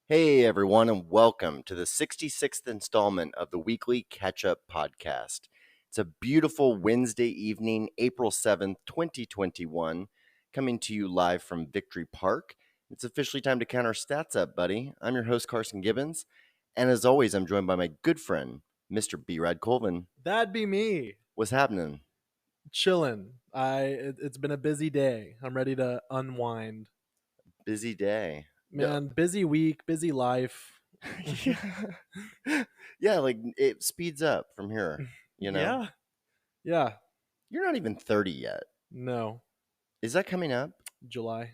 Hey everyone, and welcome to the 66th installment of the weekly Catch-Up Podcast. It's a beautiful Wednesday evening, April 7th, 2021, coming to you live from Victory Park. It's officially time to count our stats up, buddy. I'm your host, Carson Gibbons, and as always, I'm joined by my good friend, Mr. B-Rad Colvin. That'd be me. What's happening? Chilling. It's been a busy day. I'm ready to unwind. Busy day. Man, busy week, busy life. Yeah, like it speeds up from here, you know? Yeah. You're not even 30 yet. No. Is that coming up? July.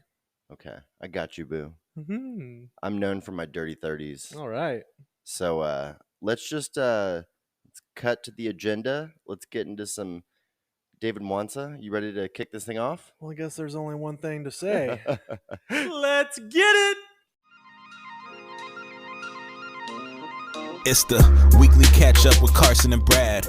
Okay, I got you, boo. Mm-hmm. I'm known for my dirty 30s. All right. So let's just let's cut to the agenda. Let's get into some David Mwansa. You ready to kick this thing off? Well, I guess there's only one thing to say. Let's get it! It's the weekly catch-up with Carson and Brad.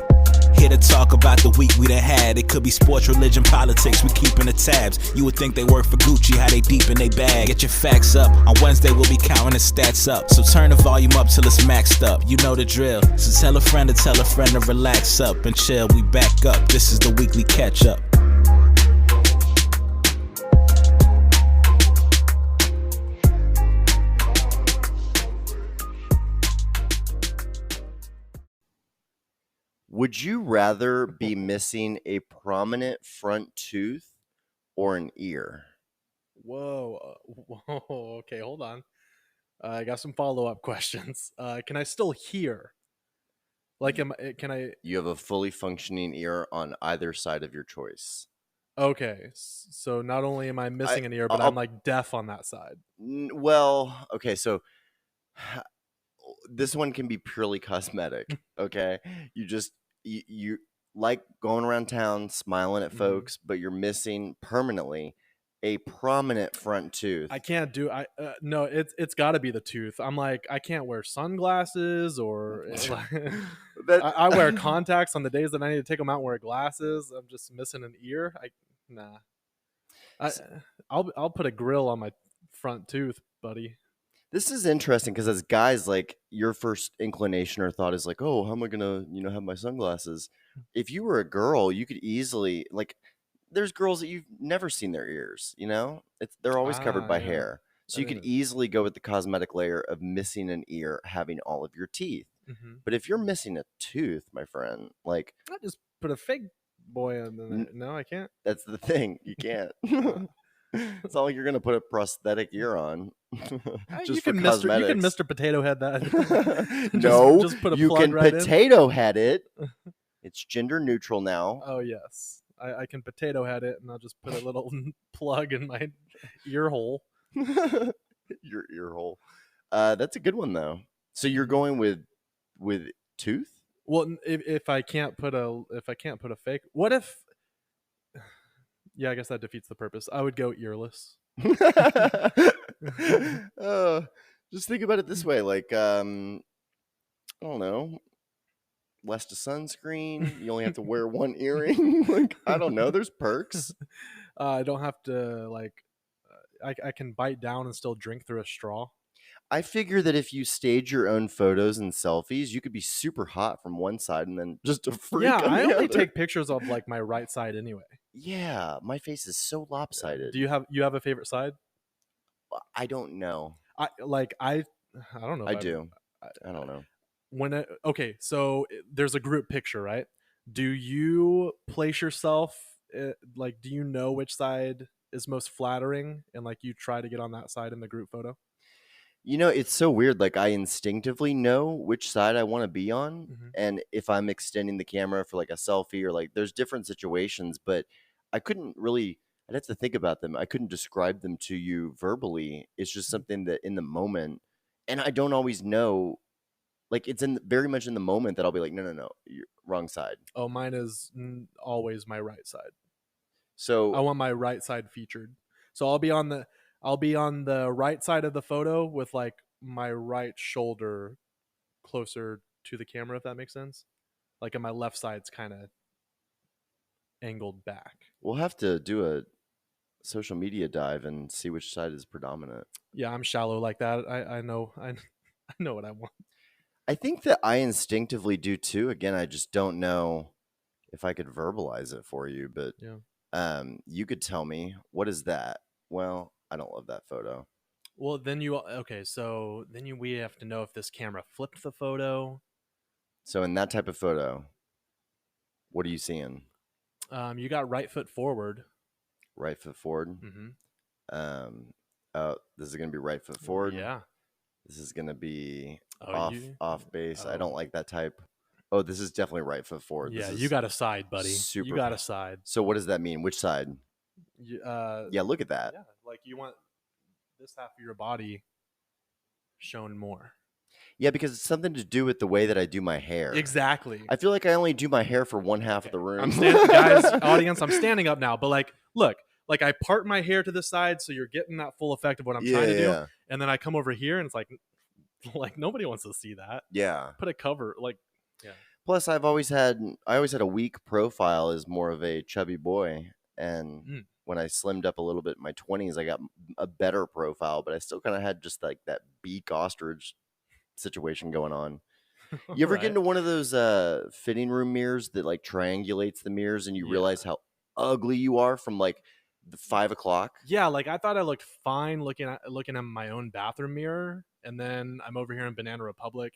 Here to talk about the week we done had. It could be sports, religion, politics, we keeping the tabs. You would think they work for Gucci, how they deep in they bag. Get your facts up, on Wednesday we'll be counting the stats up. So turn the volume up till it's maxed up, you know the drill. So tell a friend to relax up and chill, we back up. This is the weekly catch-up. Would you rather be missing a prominent front tooth or an ear? Whoa. Okay, hold on. I got some follow-up questions. Can I still hear? Can I... You have a fully functioning ear on either side of your choice. Okay, so not only am I missing an ear, but I'm like deaf on that side. Well, okay, so this one can be purely cosmetic, okay? You like going around town smiling at folks, but you're missing permanently a prominent front tooth. I can't do no, it's got to be the tooth. I'm like, I can't wear sunglasses or I wear contacts on the days that I need to take them out and wear glasses. I'm just missing an ear. I'll put a grill on my front tooth, buddy. This is interesting because as guys, like your first inclination or thought is like, oh, how am I gonna, have my sunglasses? If you were a girl, you could easily like. There's girls that you've never seen their ears. They're always covered by hair, so you could easily go with the cosmetic layer of missing an ear, having all of your teeth. Mm-hmm. But if you're missing a tooth, my friend, like I just put a fake boy on there. No, I can't. That's the thing. You can't. It's not like you're gonna put a prosthetic ear on. You can Mr. Potato Head that. No, just put a you plug can right potato head it. It's gender neutral now. Oh yes, I can potato head it, and I'll just put a little plug in my ear hole. Your ear hole. That's a good one though. So you're going with tooth? Well, if I can't put a fake, what if? Yeah, I guess that defeats the purpose. I would go earless. Just think about it this way, like I don't know, less to sunscreen. You only have to wear one earring. Like I don't know. There's perks. I don't have to I can bite down and still drink through a straw. I figure that if you stage your own photos and selfies, you could be super hot from one side and then just a freak. Yeah, on I the only other. take pictures of like my right side anyway. Yeah, my face is so lopsided. Do you have a favorite side? I don't know. I don't know. I do. I don't know. Okay, so there's a group picture, right? Do you place yourself like? Do you know which side is most flattering, and like you try to get on that side in the group photo? It's so weird. Like I instinctively know which side I want to be on. Mm-hmm. And if I'm extending the camera for like a selfie or like there's different situations, but I couldn't really, I'd have to think about them. I couldn't describe them to you verbally. It's just something that in the moment, and I don't always know, like it's very much in the moment that I'll be like, no, you're wrong side. Oh, mine is always my right side. So I want my right side featured. So I'll be on the right side of the photo with like my right shoulder closer to the camera, if that makes sense. Like, and my left side's kind of angled back. we'll have to do social media dive and see which side is predominant. Yeah, I'm shallow like that. I know I know what I want. I think that I instinctively do too. Again, I just don't know if I could verbalize it for you, but Yeah. you could tell me, what is that? Well, I don't love that photo. Well, then we have to know if this camera flipped the photo. So in that type of photo, what are you seeing? You got right foot forward. Right foot forward. Mm-hmm. This is gonna be right foot forward. Yeah. This is gonna be Oh, off base. I oh. don't like that type. Oh, this is definitely right foot forward. Yeah, This is you got a side, buddy. super. You got a side. So what does that mean? Which side? Yeah, look at that. Yeah, like you want this half of your body shown more. Yeah, because it's something to do with the way that I do my hair. Exactly. I feel like I only do my hair for one half of the room. I'm standing, guys, audience, I'm standing up now, but like, look, like I part my hair to the side so you're getting that full effect of what I'm trying to do. And then I come over here and it's like nobody wants to see that. Yeah. Put a cover, like, yeah. Plus, I always had a weak profile as more of a chubby boy, and when I slimmed up a little bit in my 20s, I got a better profile, but I still kind of had just like that beak ostrich situation going on. You ever get into one of those fitting room mirrors that like triangulates the mirrors, and you realize how ugly you are from like the 5 o'clock? Yeah, like I thought I looked fine looking at my own bathroom mirror, and then I'm over here in Banana Republic,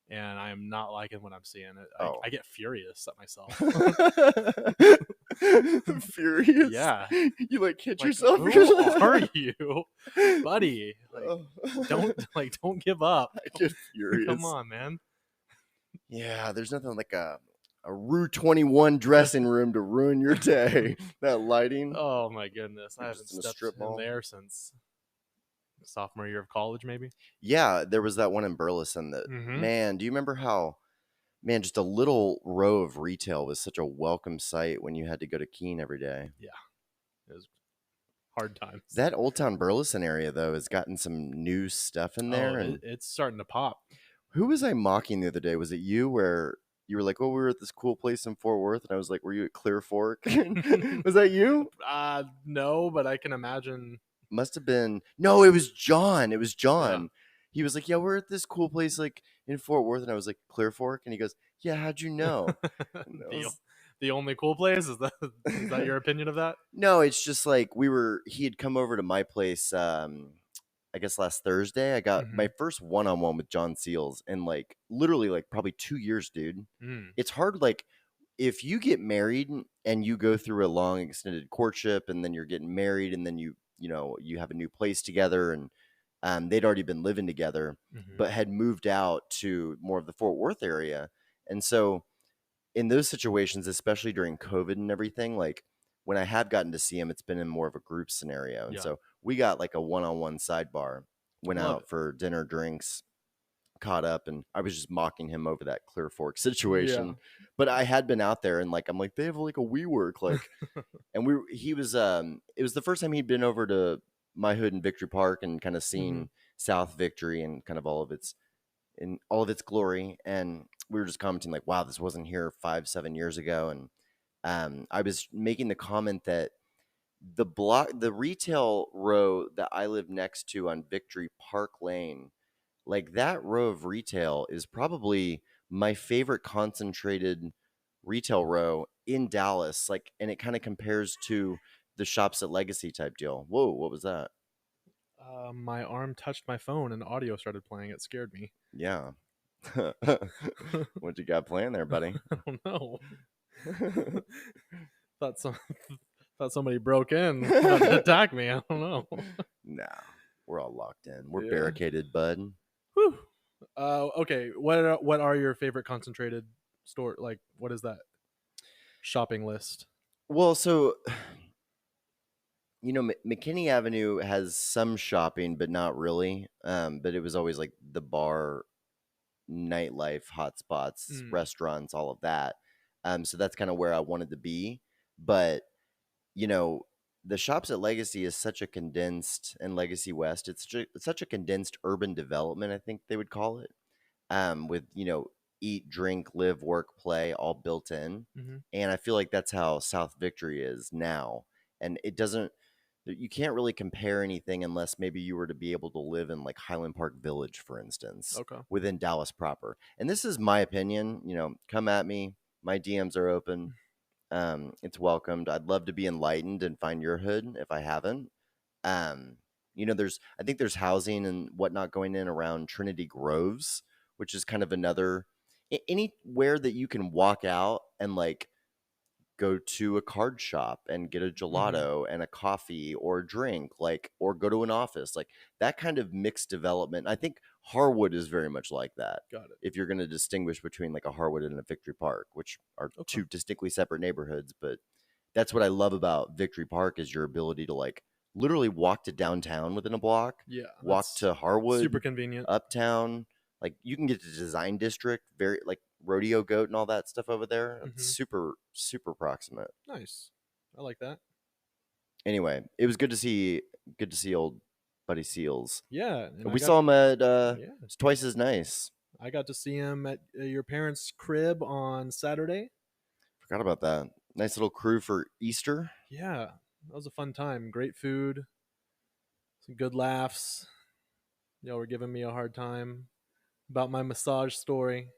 and I am not liking what I'm seeing. I get furious at myself. Furious? Yeah. You like hit yourself? Who are you, buddy? Like, don't give up. I get furious. Come on, man. Yeah, there's nothing like a Rue 21 dressing room to ruin your day. That lighting. Oh my goodness, I haven't in a stepped strip mall. in there since sophomore year of college, maybe. Yeah, there was that one in Burleson that, man, do you remember how, man, just a little row of retail was such a welcome sight when you had to go to Keene every day. Yeah, it was hard times. That Old Town Burleson area, though, has gotten some new stuff in there. And it's starting to pop. Who was I mocking the other day? Was it you where you were like, oh, we were at this cool place in Fort Worth? And I was like, were you at Clear Fork? Was that you? No, but I can imagine. Must have been. No, it was John. It was John. Yeah. He was like, yeah, we're at this cool place like in Fort Worth. And I was like, Clear Fork? And he goes, yeah, how'd you know? The only cool place? Is that your opinion of that? No, it's just like he had come over to my place, I guess last Thursday. I got my first one-on-one with John Seals in like literally like probably 2 years, dude. It's hard. Like if you get married and you go through a long extended courtship and then you're getting married and then you have a new place together, and they'd already been living together, but had moved out to more of the Fort Worth area. And so in those situations, especially during COVID and everything, like when I have gotten to see him, it's been in more of a group scenario. And so we got like a one-on-one sidebar, went out for dinner, drinks, caught up, and I was just mocking him over that Clear Fork situation. Yeah. But I had been out there and like, I'm like, they have like a WeWork, like, and it was the first time he'd been over to my hood in Victory Park and kind of seen South Victory and kind of all of its glory. And we were just commenting like, wow, this wasn't here 5-7 years ago. And I was making the comment that the retail row that I live next to on Victory Park Lane, like that row of retail is probably my favorite concentrated retail row in Dallas. Like, and it kind of compares to the Shops at Legacy type deal. Whoa, what was that? My arm touched my phone and audio started playing. It scared me. Yeah. What you got playing there, buddy? I don't know. Thought somebody broke in to attack me. I don't know. Nah, we're all locked in. We're barricaded, bud. Whew. Okay. What are your favorite concentrated store? Like, what is that shopping list? Well, so McKinney Avenue has some shopping, but not really. But it was always like the bar, nightlife, hotspots, restaurants, all of that. So that's kind of where I wanted to be. But the Shops at Legacy is such a condensed, and Legacy West, it's such a condensed urban development, I think they would call it, with, eat, drink, live, work, play, all built in. And I feel like that's how South Victory is now. And it doesn't, You can't really compare anything unless maybe you were to be able to live in like Highland Park Village, for instance, Okay. within Dallas proper. And this is my opinion. Come at me. My DMs are open. It's welcomed. I'd love to be enlightened and find your hood if I haven't. I think there's housing and whatnot going in around Trinity Groves, which is kind of another anywhere that you can walk out and like go to a card shop and get a gelato and a coffee or a drink, like, or go to an office, like that kind of mixed development. I think Harwood is very much like that. Got it. If you're going to distinguish between like a Harwood and a Victory Park, which are two distinctly separate neighborhoods, but that's what I love about Victory Park is your ability to like literally walk to downtown within a block, Yeah. walk to Harwood, Super convenient. uptown. Like you can get to Design District, very like Rodeo Goat and all that stuff over there. It's super, super proximate. Nice. I like that. Anyway, it was good to see old buddy Seals. Yeah. And we saw him at it's twice as nice. I got to see him at your parents' crib on Saturday. Forgot about that. Nice little crew for Easter. Yeah. That was a fun time. Great food. Some good laughs. Y'all were giving me a hard time about my massage story.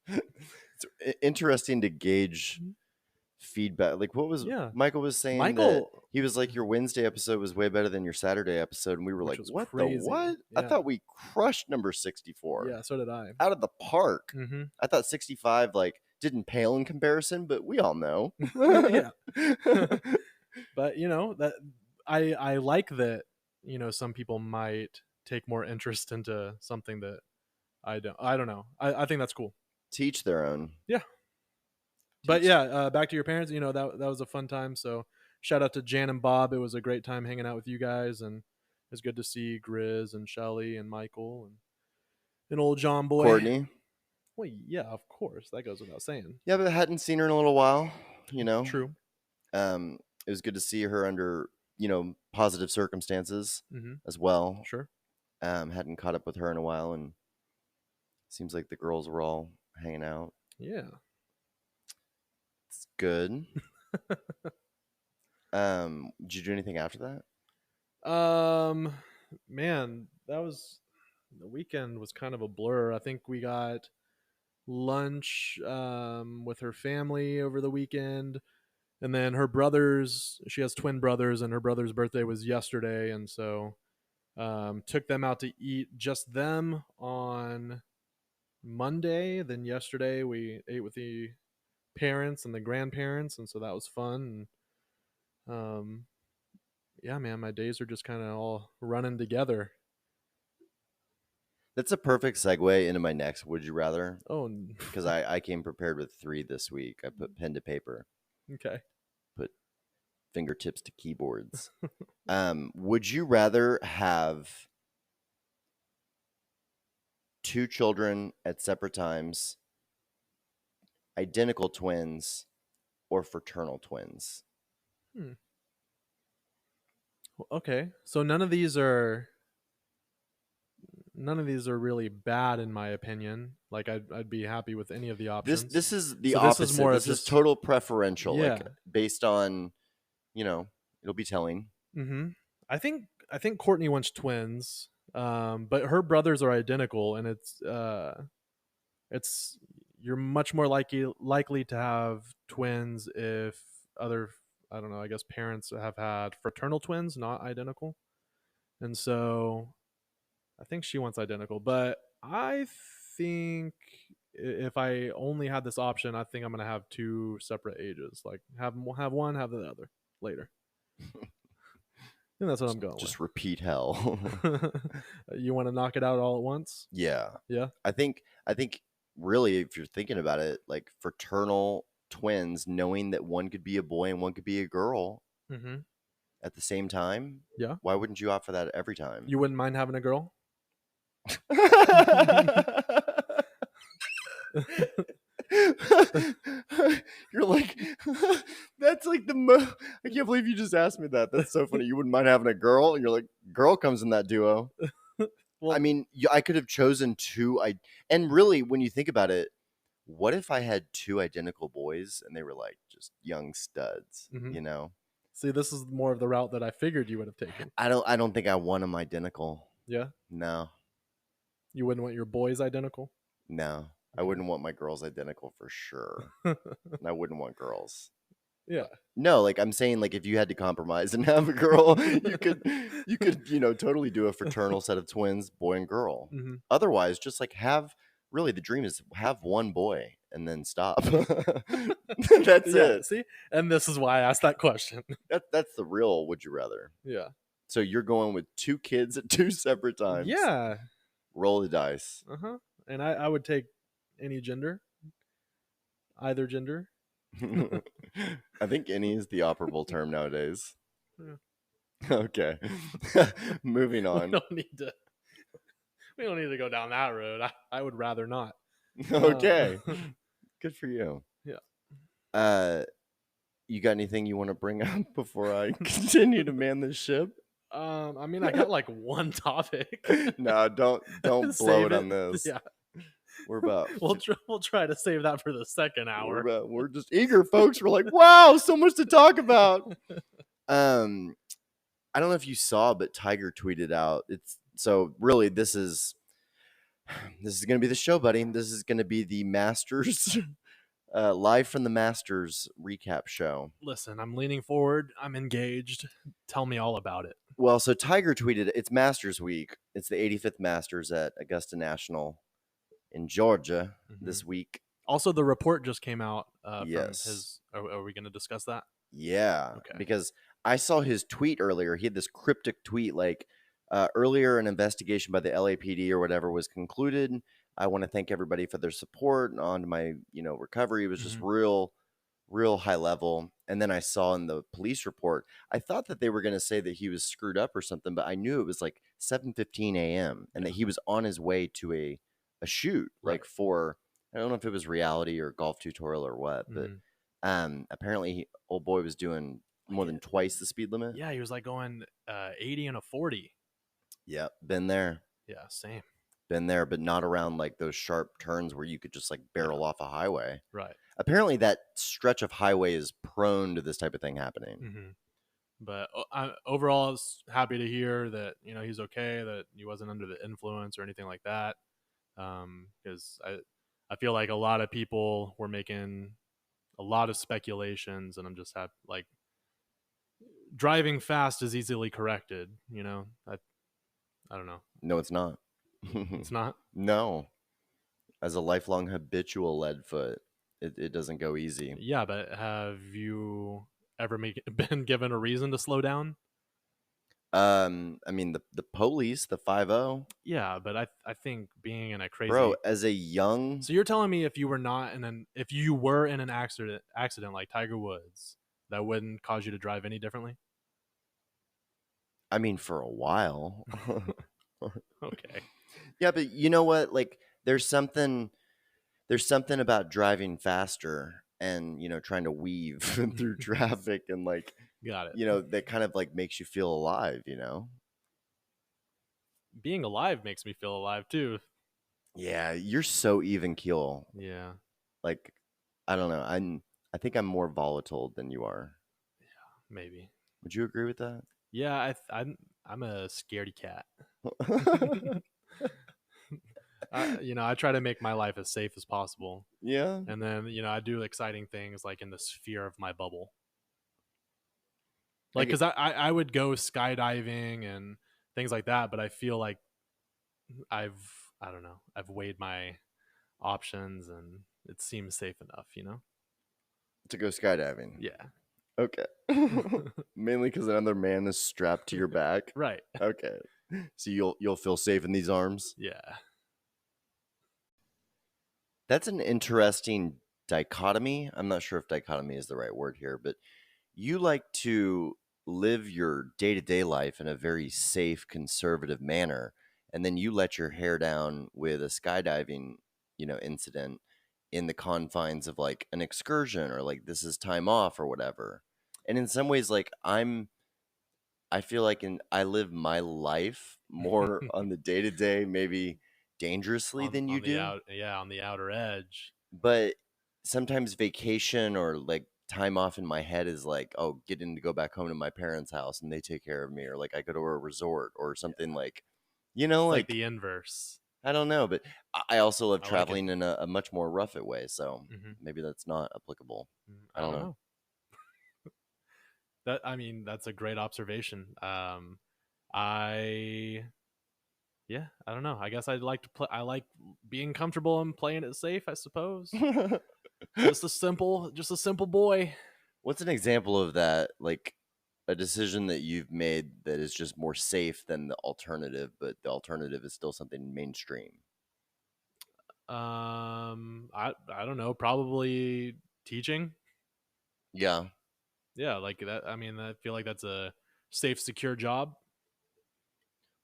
It's interesting to gauge feedback. Like what was Michael was saying that he was like your Wednesday episode was way better than your Saturday episode, and we were like, what crazy. The what? Yeah. I thought we crushed number 64. Yeah, so did I. Out of the park. I thought 65 like didn't pale in comparison, but we all know. Yeah. But that I like that, some people might take more interest into something that I don't know. I think that's cool. Teach their own. Yeah. But yeah, back to your parents, that was a fun time. So shout out to Jan and Bob. It was a great time hanging out with you guys, and it was good to see Grizz and Shelly and Michael and old John Boy. Courtney. Well, yeah, of course. That goes without saying. Yeah, but I hadn't seen her in a little while, True. It was good to see her under, positive circumstances as well. Sure. Hadn't caught up with her in a while, and seems like the girls were all hanging out. Yeah. It's good. Did you do anything after that? Man, the weekend was kind of a blur. I think we got lunch with her family over the weekend, and then her brothers, she has twin brothers, and her brother's birthday was yesterday, and so took them out to eat, just them, on Monday. Then yesterday we ate with the parents and the grandparents, and so that was fun. And yeah, man, my days are just kind of all running together. That's a perfect segue into my next would you rather. Oh, because I came prepared with 3 this week. I put pen to paper. Okay. Put fingertips to keyboards. Would you rather have 2 children at separate times, identical twins, or fraternal twins? Okay, so none of these are really bad in my opinion. Like I'd be happy with any of the options. This is the opposite. This is total preferential. Yeah. Like based on, it'll be telling. I think Courtney wants twins, but her brothers are identical, and it's you're much more likely to have twins if other, I don't know, I guess parents have had fraternal twins, not identical. And so I think she wants identical, but I think if I only had this option, I think I'm going to have 2 separate ages. Like have one, have the other later. I think that's what I'm going Just with. repeat hell. You want to knock it out all at once? Yeah. Yeah. I think really, if you're thinking about it, like fraternal twins, knowing that one could be a boy and one could be a girl at the same time. Yeah. Why wouldn't you opt for that every time? You wouldn't mind having a girl? You're like, that's like I can't believe you just asked me that. That's so funny. You wouldn't mind having a girl? And you're like, girl comes in that duo. Well, I mean, I could have chosen 2. And really, when you think about it, what if I had 2 identical boys and they were like just young studs, See, this is more of the route that I figured you would have taken. I don't think I want them identical. Yeah, No. you wouldn't want your boys identical. No. I Okay. wouldn't want my girls identical for sure. And I wouldn't want girls. Yeah. No, like I'm saying, like if you had to compromise and have a girl, you could, totally do a fraternal set of twins, boy and girl. Mm-hmm. Otherwise, just like really the dream is have one boy and then stop. That's it. See, and this is why I asked that question. That's the real would you rather. Yeah. So you're going with 2 kids at 2 separate times. Yeah. Roll the dice. Uh-huh. And I would take any gender. Either gender. I think any is the operable term nowadays. Yeah. Okay. Moving on. We don't need to go down that road. I would rather not. Okay. Good for you. Yeah. You got anything you want to bring up before I continue to man this ship? I mean, I got like one topic. No, don't blow Save it on this. Yeah. We're about We'll try to save that for the second hour. we're just eager, folks. We're like, wow, so much to talk about. I don't know if you saw, but Tiger tweeted out. So really, this is going to be the show, buddy. This is going to be the Masters, live from the Masters recap show. Listen, I'm leaning forward. I'm engaged. Tell me all about it. Well, so Tiger tweeted, it's Masters week. It's the 85th Masters at Augusta National in Georgia this week. Also, the report just came out. Yes. From his. Are we going to discuss that? Yeah. Okay. Because I saw his tweet earlier. He had this cryptic tweet like, earlier an investigation by the LAPD or whatever was concluded. I want to thank everybody for their support and on to my, recovery. It was just real high level. And then I saw in the police report, I thought that they were going to say that he was screwed up or something, but I knew it was like 7:15 a.m. and that he was on his way to a shoot, like for, I don't know if it was reality or golf tutorial or what, but apparently old boy was doing more than twice the speed limit. Yeah, he was like going 80 and a 40. Yep, been there. Yeah, same. Been there, but not around like those sharp turns where you could just like barrel off a highway. Right. Apparently that stretch of highway is prone to this type of thing happening. But overall, I was happy to hear that, he's okay, that he wasn't under the influence or anything like that. Because I feel like a lot of people were making a lot of speculations, and I'm just happy, like, driving fast is easily corrected, I don't know. No, it's not. It's not? No. As a lifelong habitual lead foot, it doesn't go easy. Yeah, but have you ever been given a reason to slow down? I mean, the police, the 5-0. Yeah, but I think being in a crazy... Bro, as a young... So you're telling me if you were if you were in an accident like Tiger Woods, that wouldn't cause you to drive any differently? I mean, for a while. Okay. Yeah, but you know what? Like, there's something about driving faster and, trying to weave through traffic and like, got it. That kind of like makes you feel alive, Being alive makes me feel alive too. Yeah, you're so even keel. Yeah. Like, I don't know. I think I'm more volatile than you are. Yeah, maybe. Would you agree with that? Yeah, I'm a scaredy cat. I try to make my life as safe as possible. Yeah. And then, I do exciting things like in the sphere of my bubble. Like, because I would go skydiving and things like that, but I feel like I don't know, I've weighed my options and it seems safe enough, To go skydiving. Yeah. Okay. Mainly because another man is strapped to your back. Right. Okay. So you'll feel safe in these arms. Yeah. That's an interesting dichotomy. I'm not sure if dichotomy is the right word here, but you like to live your day-to-day life in a very safe, conservative manner, and then you let your hair down with a skydiving, incident in the confines of like an excursion or like this is time off or whatever. And in some ways, like I feel like I live my life more on the day-to-day, maybe dangerously than you do. On the outer edge. But sometimes vacation or like time off in my head is like, oh, getting to go back home to my parents' house and they take care of me, or like I go to a resort or something like, It's like like the inverse. I don't know, but I also love I like it. traveling in a much more rough way, so maybe that's not applicable. I don't know. That's a great observation. I don't know. I guess I'd like to play. I like being comfortable and playing it safe, I suppose. just a simple boy. What's an example of that? Like a decision that you've made that is just more safe than the alternative, but the alternative is still something mainstream. I don't know. Probably teaching. Yeah. Yeah, like that. I feel like that's a safe, secure job.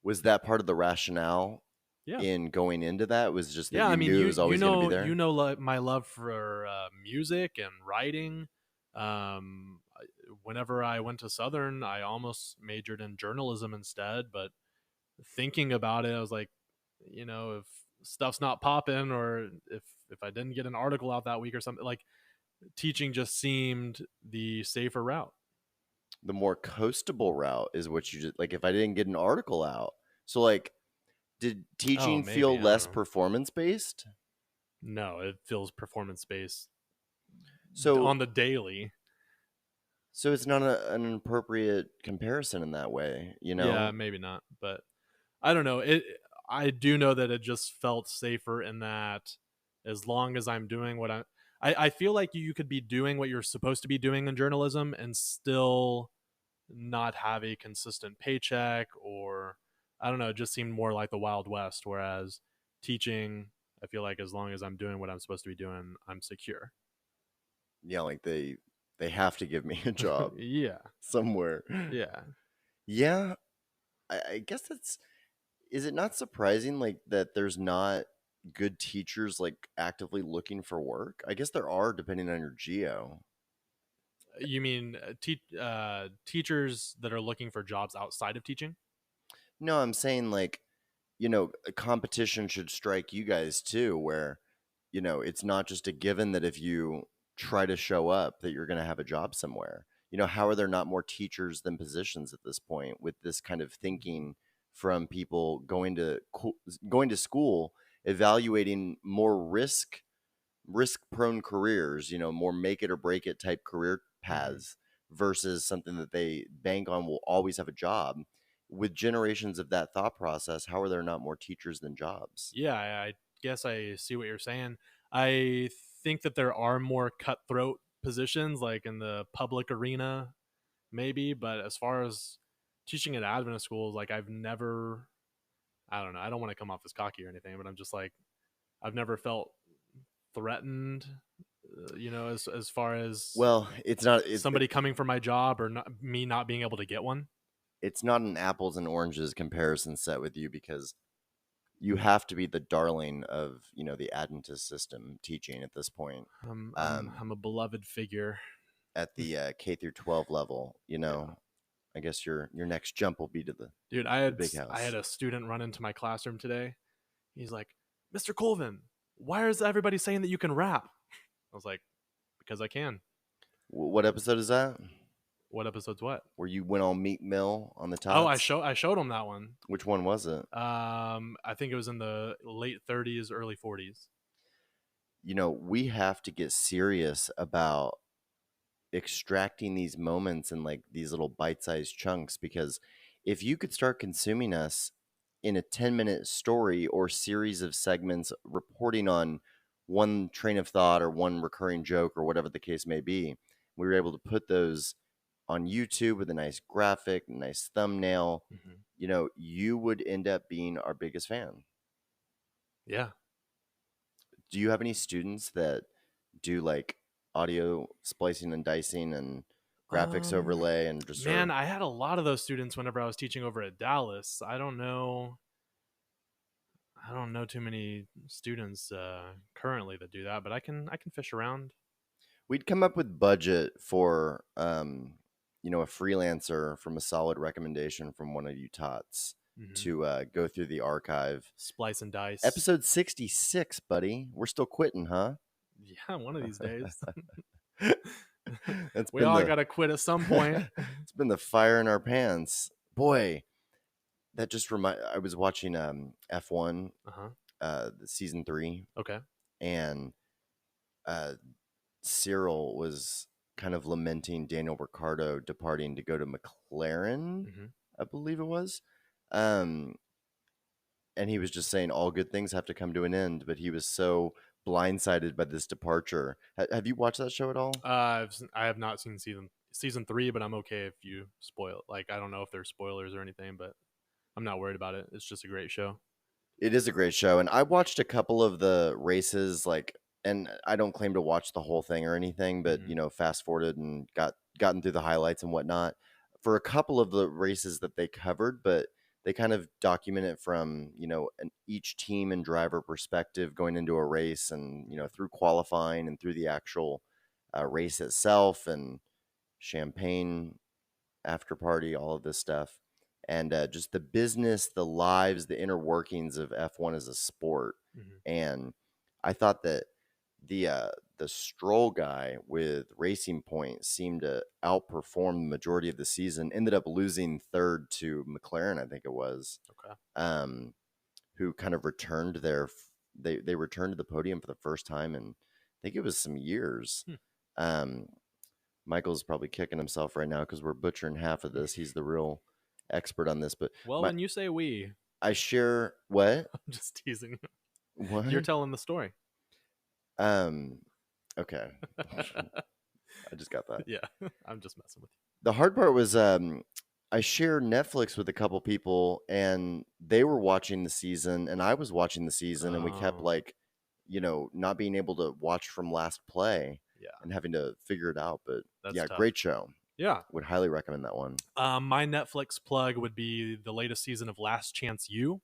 Was that part of the rationale Yeah. in going into that? Was just that Yeah, you knew it was always going to be there? You know, my love for music and writing. Whenever I went to Southern, I almost majored in journalism instead. But thinking about it, I was like, if stuff's not popping, or if I didn't get an article out that week or something, like teaching just seemed the safer route. The more coastable route is what you just like. If I didn't get an article out, so like, did teaching feel less performance based? No, it feels performance based. So on the daily. So it's not an appropriate comparison in that way, Yeah, maybe not, but I don't know. I do know that it just felt safer in that as long as I'm doing what I feel like you could be doing what you're supposed to be doing in journalism and still not have a consistent paycheck, or I don't know, it just seemed more like the Wild West, whereas teaching, I feel like as long as I'm doing what I'm supposed to be doing, I'm secure. Yeah, like they have to give me a job. Yeah. Somewhere. Yeah. Yeah. I guess is it not surprising like that there's not good teachers like actively looking for work? I guess there are, depending on your geo. You mean teachers that are looking for jobs outside of teaching? No, I'm saying like, a competition should strike you guys too, where, it's not just a given that if you try to show up that you're going to have a job somewhere. How are there not more teachers than positions at this point with this kind of thinking from people going to school, evaluating more risk prone careers, more make it or break it type career paths versus something that they bank on will always have a job. With generations of that thought process, how are there not more teachers than jobs? Yeah, I guess I see what you're saying. I think that there are more cutthroat positions like in the public arena, maybe, but as far as teaching at Adventist schools, like I don't know, I don't want to come off as cocky or anything, but I'm just like, I've never felt threatened, as far as it's somebody coming for my job or me not being able to get one. It's not an apples and oranges comparison set with you because you have to be the darling of the Adventist system teaching at this point. I'm a beloved figure at the K through 12 level. I guess your next jump will be to the big house. I had a student run into my classroom today. He's like, "Mr. Colvin, why is everybody saying that you can rap?" I was like, "Because I can." What episode is that? What episode's what? Where you went all Meek Mill on the top? Oh, I showed him that one. Which one was it? I think it was in the late 30s, early 40s. We have to get serious about extracting these moments in like these little bite-sized chunks, because if you could start consuming us in a 10-minute story or series of segments reporting on one train of thought or one recurring joke or whatever the case may be, we were able to put those on YouTube with a nice graphic, nice thumbnail, you would end up being our biggest fan. Yeah. Do you have any students that do like audio splicing and dicing and graphics overlay and just I had a lot of those students whenever I was teaching over at Dallas. I don't know too many students currently that do that, but I can fish around. We'd come up with budget for a freelancer from a solid recommendation from one of you tots to go through the archive. Splice and dice. Episode 66, buddy. We're still quitting, huh? Yeah, one of these days. We all got to quit at some point. It's been the fire in our pants. Boy, that just I was watching F1 season 3. Okay. And Cyril was kind of lamenting Daniel Ricciardo departing to go to McLaren, I believe it was. And he was just saying all good things have to come to an end, but he was so blindsided by this departure. Have you watched that show at all? I have not seen season 3, but I'm okay if you spoil it. Like, I don't know if there's spoilers or anything, but I'm not worried about it. It's just a great show. It is a great show, and I watched a couple of the races, and I don't claim to watch the whole thing or anything, but fast forwarded and gotten through the highlights and whatnot for a couple of the races that they covered, but they kind of document it from each team and driver perspective going into a race, and through qualifying and through the actual race itself, and champagne after party, all of this stuff. And just the business, the lives, the inner workings of F1 as a sport. And I thought that the Stroll guy with Racing Point seemed to outperform the majority of the season. Ended up losing third to McLaren, I think it was. Okay. Who kind of returned they returned to the podium for the first time, and I think it was some years. Michael's probably kicking himself right now because we're butchering half of this. He's the real expert on this, but when you say we, I share what? I'm just teasing. What? You're telling the story. Okay. I just got that. Yeah, I'm just messing with you. The hard part was I shared Netflix with a couple people, and they were watching the season, and I was watching the season, and we kept not being able to watch from last play. Yeah. And having to figure it out, but That's tough. Great show. Yeah, would highly recommend that one. My Netflix plug would be the latest season of Last Chance U.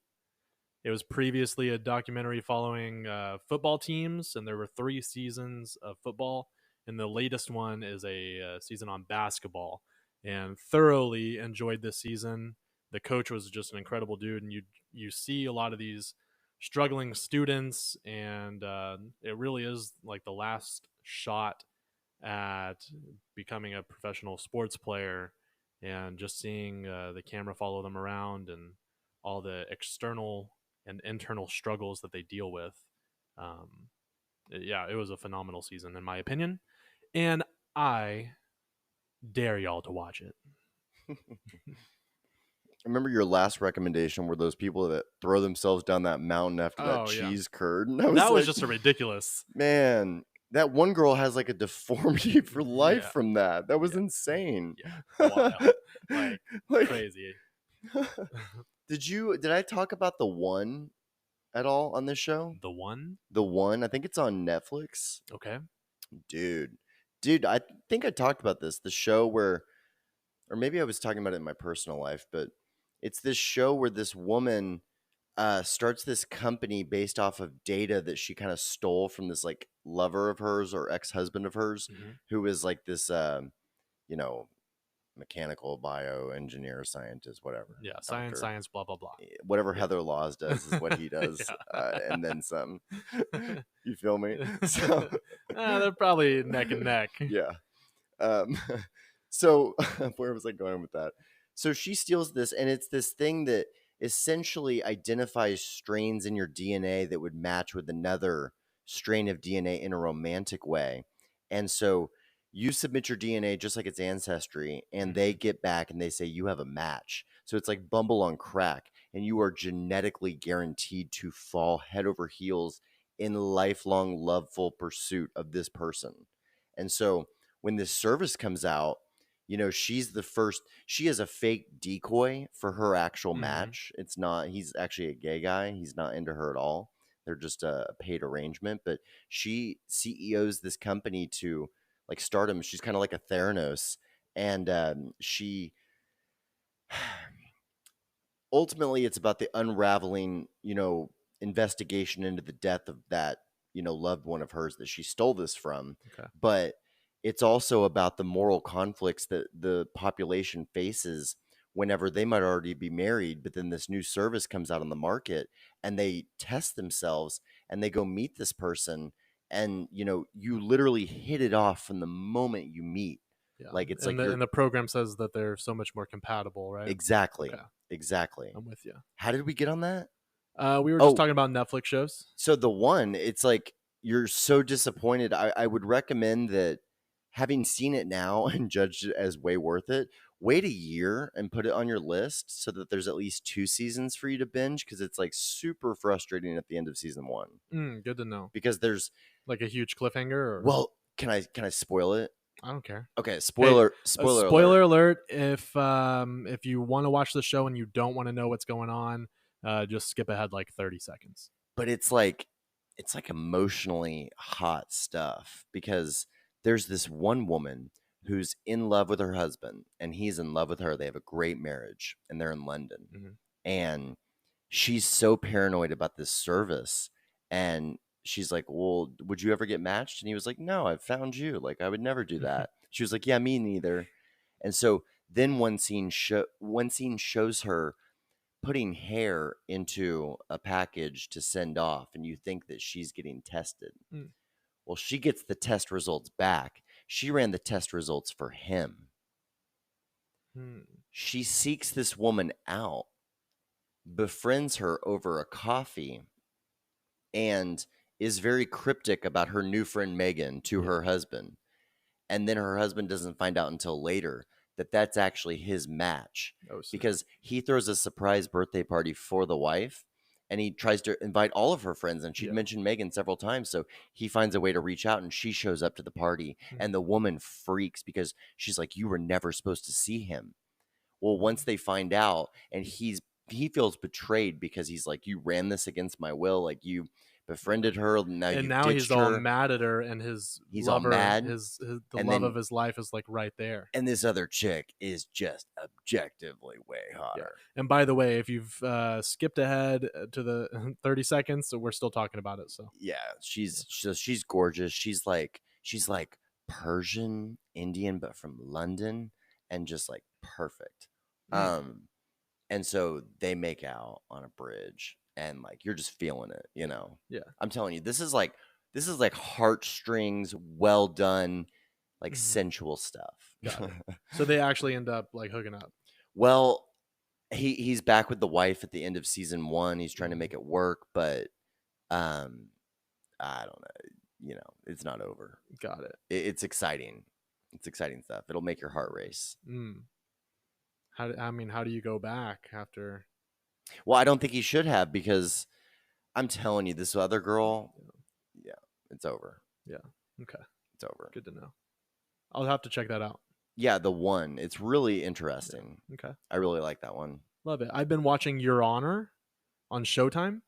It was previously a documentary following football teams, and there were 3 seasons of football, and the latest one is a season on basketball. And thoroughly enjoyed this season. The coach was just an incredible dude, and you see a lot of these struggling students, and it really is like the last shot at becoming a professional sports player, and just seeing the camera follow them around and all the external and internal struggles that they deal with. It was a phenomenal season in my opinion, and I dare y'all to watch it. I remember your last recommendation were those people that throw themselves down that mountain after that cheese curd. And that was just a ridiculous. Man, that one girl has like a deformity for life from that. That was insane. Yeah. Wild. like crazy. Did I talk about The One at all on this show? The One? The One. I think it's on Netflix. Okay. Dude, I think I talked about this. The show where, or maybe I was talking about it in my personal life, but it's this show where this woman starts this company based off of data that she kind of stole from this like lover of hers or ex-husband of hers, who is like this, mechanical bioengineer, scientist, whatever. Yeah, science, blah, blah, blah. Whatever Heather Laws does is what he does, and then some. You feel me? So they're probably neck and neck. Yeah. So where was I going with that? So she steals this, and it's this thing that essentially identifies strains in your DNA that would match with another strain of DNA in a romantic way. And so you submit your DNA just like it's Ancestry, and they get back and they say you have a match. So it's like Bumble on crack, and you are genetically guaranteed to fall head over heels in lifelong loveful pursuit of this person. And so when this service comes out, she's the first. She is a fake decoy for her actual match. It's not. He's actually a gay guy. He's not into her at all. They're just a paid arrangement. But she CEOs this company to like stardom. She's kind of like a Theranos, and she ultimately it's about the unraveling, investigation into the death of that, loved one of hers that she stole this from. Okay. But it's also about the moral conflicts that the population faces whenever they might already be married, but then this new service comes out on the market and they test themselves and they go meet this person and you literally hit it off from the moment you meet. Yeah. Like it's and like the program says that they're so much more compatible, right? exactly. Okay. Exactly. I'm with you. How did we get on that? We were just talking about Netflix shows. So the one, it's like you're so disappointed. I would recommend that, having seen it now and judged it as way worth it, wait a year and put it on your list so that there's at least 2 seasons for you to binge, because it's like super frustrating at the end of season 1. Good to know. Because there's like a huge cliffhanger. Or... Well, can I spoil it? I don't care. Okay, spoiler alert. If you want to watch the show and you don't want to know what's going on, just skip ahead like 30 seconds. But it's like emotionally hot stuff, because there's this one woman who's in love with her husband and he's in love with her. They have a great marriage and they're in London. Mm-hmm. And she's so paranoid about this service, and she's like, well, would you ever get matched? And he was like, no, I've found you. Like, I would never do that. She was like, yeah, me neither. And so then one scene shows her putting hair into a package to send off, and you think that she's getting tested. Well, she gets the test results back. She ran the test results for him. She seeks this woman out, befriends her over a coffee, and is very cryptic about her new friend Megan to her husband. And then her husband doesn't find out until later that that's actually his match, because he throws a surprise birthday party for the wife, and he tries to invite all of her friends, and she'd mentioned Megan several times. So he finds a way to reach out, and she shows up to the party, and the woman freaks because she's like, you were never supposed to see him. Well, once they find out, and he feels betrayed, because he's like, you ran this against my will. Like, you befriended her, and now he's all mad at her, and he's lover, all mad. The love of his life is like right there. And this other chick is just objectively way hotter. Yeah. And by the way, if you've skipped ahead to the 30 seconds, so we're still talking about it. So yeah, she's gorgeous. She's like Persian Indian, but from London, and just like perfect. And so they make out on a bridge, and like you're just feeling it, Yeah. I'm telling you, this is like heartstrings, well done, like sensual stuff. Got it. So they actually end up like hooking up. Well, he's back with the wife at the end of season 1. He's trying to make it work, but I don't know. It's not over. Got it. It's exciting. It's exciting stuff. It'll make your heart race. How do you go back after? Well, I don't think he should have, because I'm telling you, this other girl, yeah, it's over. Yeah. Okay. It's over. Good to know. I'll have to check that out. Yeah, the one. It's really interesting. Yeah. Okay. I really like that one. Love it. I've been watching Your Honor on Showtime.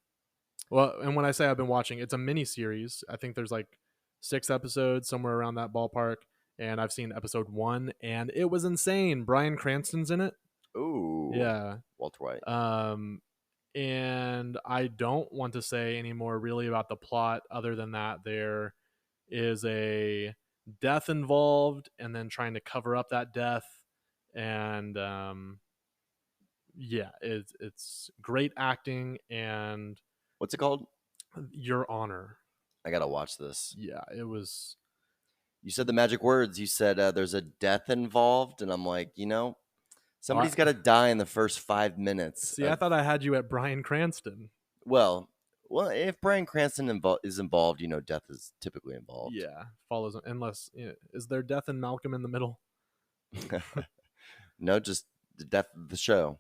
Well, and when I say I've been watching, it's a mini series. I think there's like 6 episodes, somewhere around that ballpark. And I've seen episode 1, and it was insane. Bryan Cranston's in it. Ooh. Yeah. Walter White. And I don't want to say any more really about the plot, other than that there is a death involved, and then trying to cover up that death. And yeah, it's great acting. And what's it called? Your Honor. I gotta watch this. Yeah, it was. You said the magic words. You said there's a death involved, and I'm like, somebody's got to die in the first 5 minutes. See, I thought I had you at Bryan Cranston. Well, if Bryan Cranston is involved, death is typically involved. Yeah, follows, unless is there death in Malcolm in the Middle? No, just the death of the show.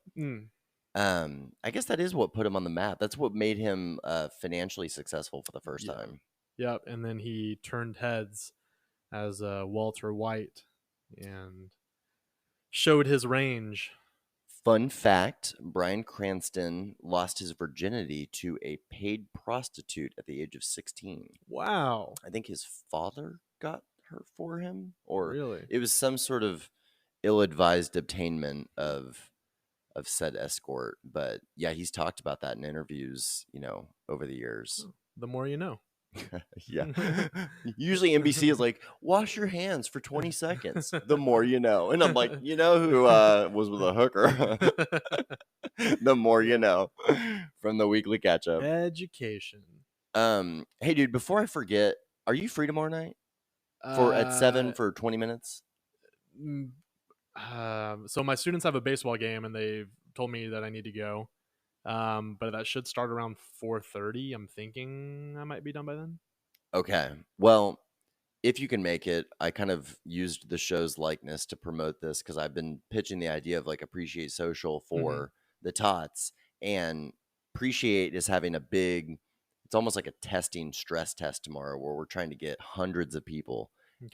I guess that is what put him on the map. That's what made him financially successful for the first time. Yep, and then he turned heads as Walter White and showed his range. Fun fact, Bryan Cranston lost his virginity to a paid prostitute at the age of 16. Wow. I think his father got her for him, or really? It was some sort of ill-advised obtainment of said escort. But yeah, he's talked about that in interviews, over the years. The more you know. Yeah. Usually NBC is like, wash your hands for 20 seconds. The more you know. And I'm like, who was with a hooker? The more you know, from the weekly catch up. Education. Hey dude, before I forget, Are you free tomorrow night at 7 for 20 minutes? So my students have a baseball game, and they've told me that I need to go. But that should start around 4:30. I'm thinking I might be done by then. Okay. Well, if you can make it, I kind of used the show's likeness to promote this because I've been pitching the idea of like Appreciate Social for the tots, and Appreciate is having a big, it's almost like a testing stress test tomorrow where we're trying to get hundreds of people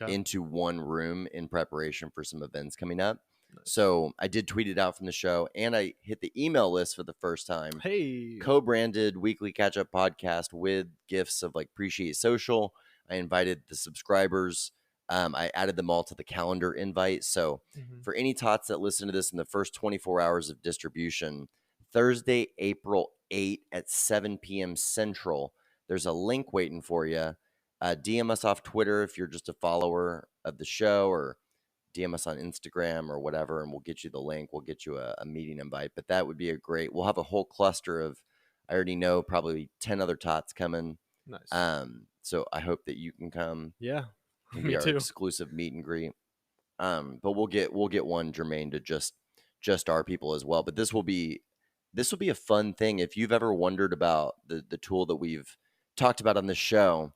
into one room in preparation for some events coming up. Nice. So I did tweet it out from the show, and I hit the email list for the first time. Hey, co-branded weekly catch-up podcast with gifts of like Appreciate Social. I invited the subscribers. I added them all to the calendar invite. So for any tots that listen to this in the first 24 hours of distribution, Thursday, April 8 at 7 p.m. Central, there's a link waiting for you. DM us off Twitter if you're just a follower of the show, or DM us on Instagram or whatever, and we'll get you the link. We'll get you a meeting invite. But that would be we'll have a whole cluster of, I already know, probably 10 other tots coming. Nice. So I hope that you can come. Yeah, me too. Exclusive meet and greet. But we'll get one germane to just our people as well. But this will be a fun thing. If you've ever wondered about the tool that we've talked about on this show,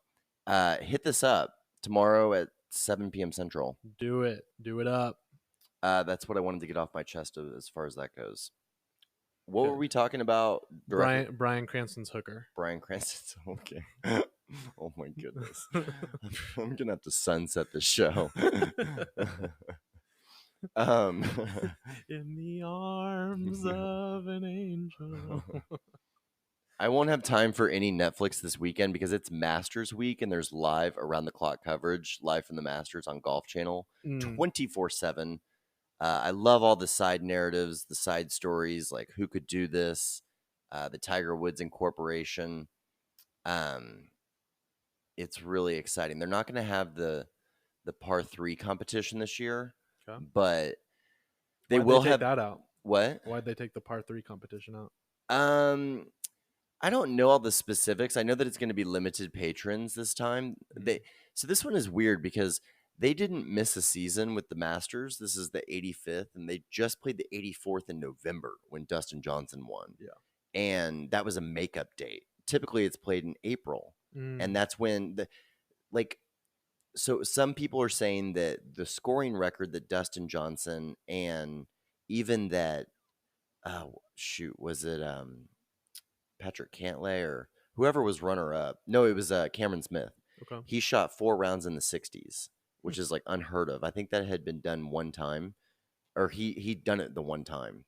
hit this up tomorrow at 7 p.m. Central. Do it up. That's what I wanted to get off my chest as far as that goes. What were we talking about? Brian Cranston's hooker. Brian Cranston's okay. Oh my goodness. I'm gonna have to sunset the show. In the arms of an angel. I won't have time for any Netflix this weekend because it's Masters week, and there's live around the clock coverage live from the Masters on Golf Channel 24/7. I love all the side narratives, the side stories, like who could do this, the Tiger Woods Incorporation. It's really exciting. They're not going to have the par 3 competition this year, but they will have that out. What? Why'd they take the par 3 competition out? I don't know all the specifics. I know that it's going to be limited patrons this time. So this one is weird because they didn't miss a season with the Masters. This is the 85th, and they just played the 84th in November when Dustin Johnson won. Yeah. And that was a makeup date. Typically, it's played in April. And that's when so some people are saying that the scoring record that Dustin Johnson and even that, was it Patrick Cantlay or whoever was runner-up? No, it was Cameron Smith. Okay. He shot 4 rounds in the 60s, which is like unheard of. I think that had been done one time, or he'd done it the one time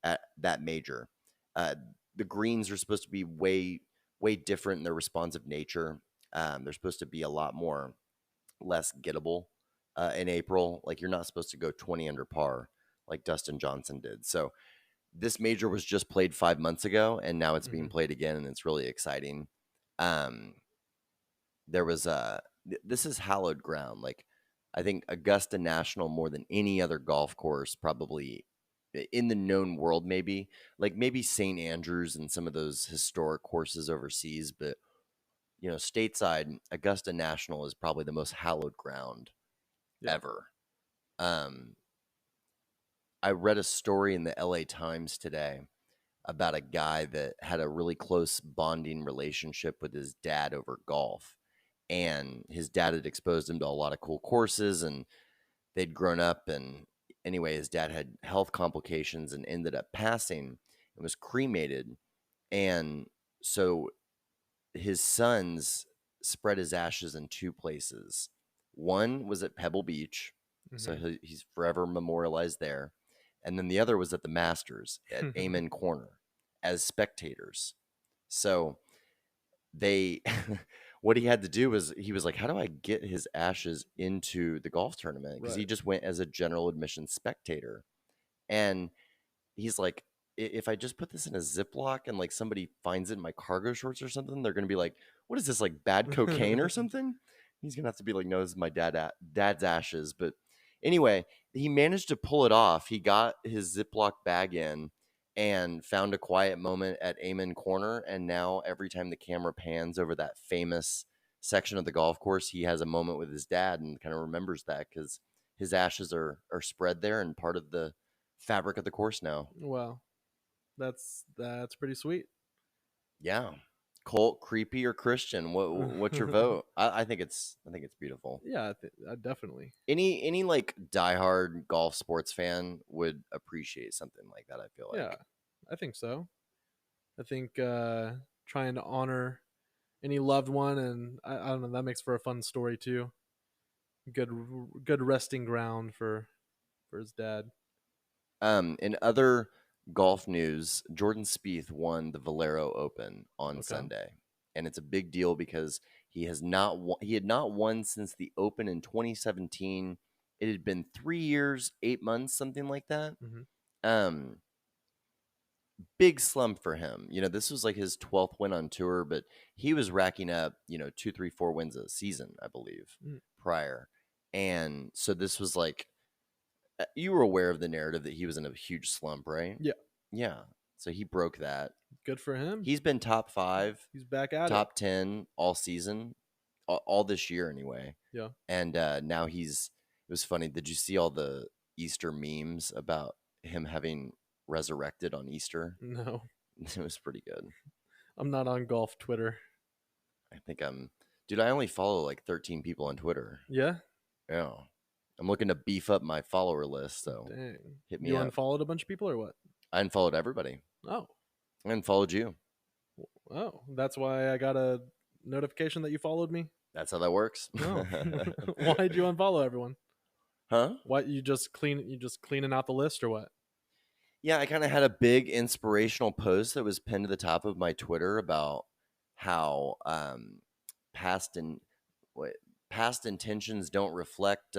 at that major. The greens are supposed to be way different in their responsive nature. They're supposed to be a lot less gettable in April. Like you're not supposed to go 20 under par like Dustin Johnson did. So this major was just played 5 months ago, and now it's being played again, and it's really exciting. There was this is hallowed ground. Like I think Augusta National, more than any other golf course, probably in the known world, maybe St. Andrews and some of those historic courses overseas, but stateside, Augusta National is probably the most hallowed ground ever. I read a story in the LA Times today about a guy that had a really close bonding relationship with his dad over golf. And his dad had exposed him to a lot of cool courses, and they'd grown up. And anyway, his dad had health complications and ended up passing and was cremated. And so his sons spread his ashes in 2 places. One was at Pebble Beach, so he's forever memorialized there. And then the other was at the Masters at Amen Corner as spectators. So what he had to do was, he was like, how do I get his ashes into the golf tournament? Because he just went as a general admission spectator. And he's like, if I just put this in a Ziploc and like somebody finds it in my cargo shorts or something, they're going to be like, what is this, like bad cocaine or something? He's going to have to be like, no, this is my dad's ashes. But anyway, he managed to pull it off. He got his Ziploc bag in and found a quiet moment at Amen Corner. And now every time the camera pans over that famous section of the golf course, he has a moment with his dad and kind of remembers that because his ashes are spread there and part of the fabric of the course now. Wow, that's pretty sweet. Yeah. Cult, creepy, or Christian? What's your vote? I think it's beautiful. Yeah, definitely. Any like diehard golf sports fan would appreciate something like that. I feel like. Yeah, I think so. I think trying to honor any loved one, and I don't know, that makes for a fun story too. Good resting ground for his dad. In other golf news, Jordan Spieth won the Valero Open on Okay. Sunday, and it's a big deal because he had not won since the Open in 2017. It had been 3 years, 8 months, something like that. Mm-hmm. Big slump for him. This was like his 12th win on tour, but he was racking up, 2, 3, 4 wins a season, I believe, prior. And so this was like, you were aware of the narrative that he was in a huge slump, right? Yeah. Yeah. So he broke that. Good for him. He's been top 5, He's back at top 10 all season, all this year anyway. Yeah. And now it was funny. Did you see all the Easter memes about him having resurrected on Easter? No. It was pretty good. I'm not on golf Twitter. I think dude, I only follow like 13 people on Twitter. Yeah? Yeah. I'm looking to beef up my follower list, so Dang. hit me You up. unfollowed a bunch of people or what? I unfollowed everybody. Oh. I unfollowed you. Oh, that's why I got a notification that you followed me? That's how that works. Oh. Why'd you unfollow everyone? Huh? What, you just cleaning out the list or what? Yeah, I kind of had a big inspirational post that was pinned to the top of my Twitter about how past intentions don't reflect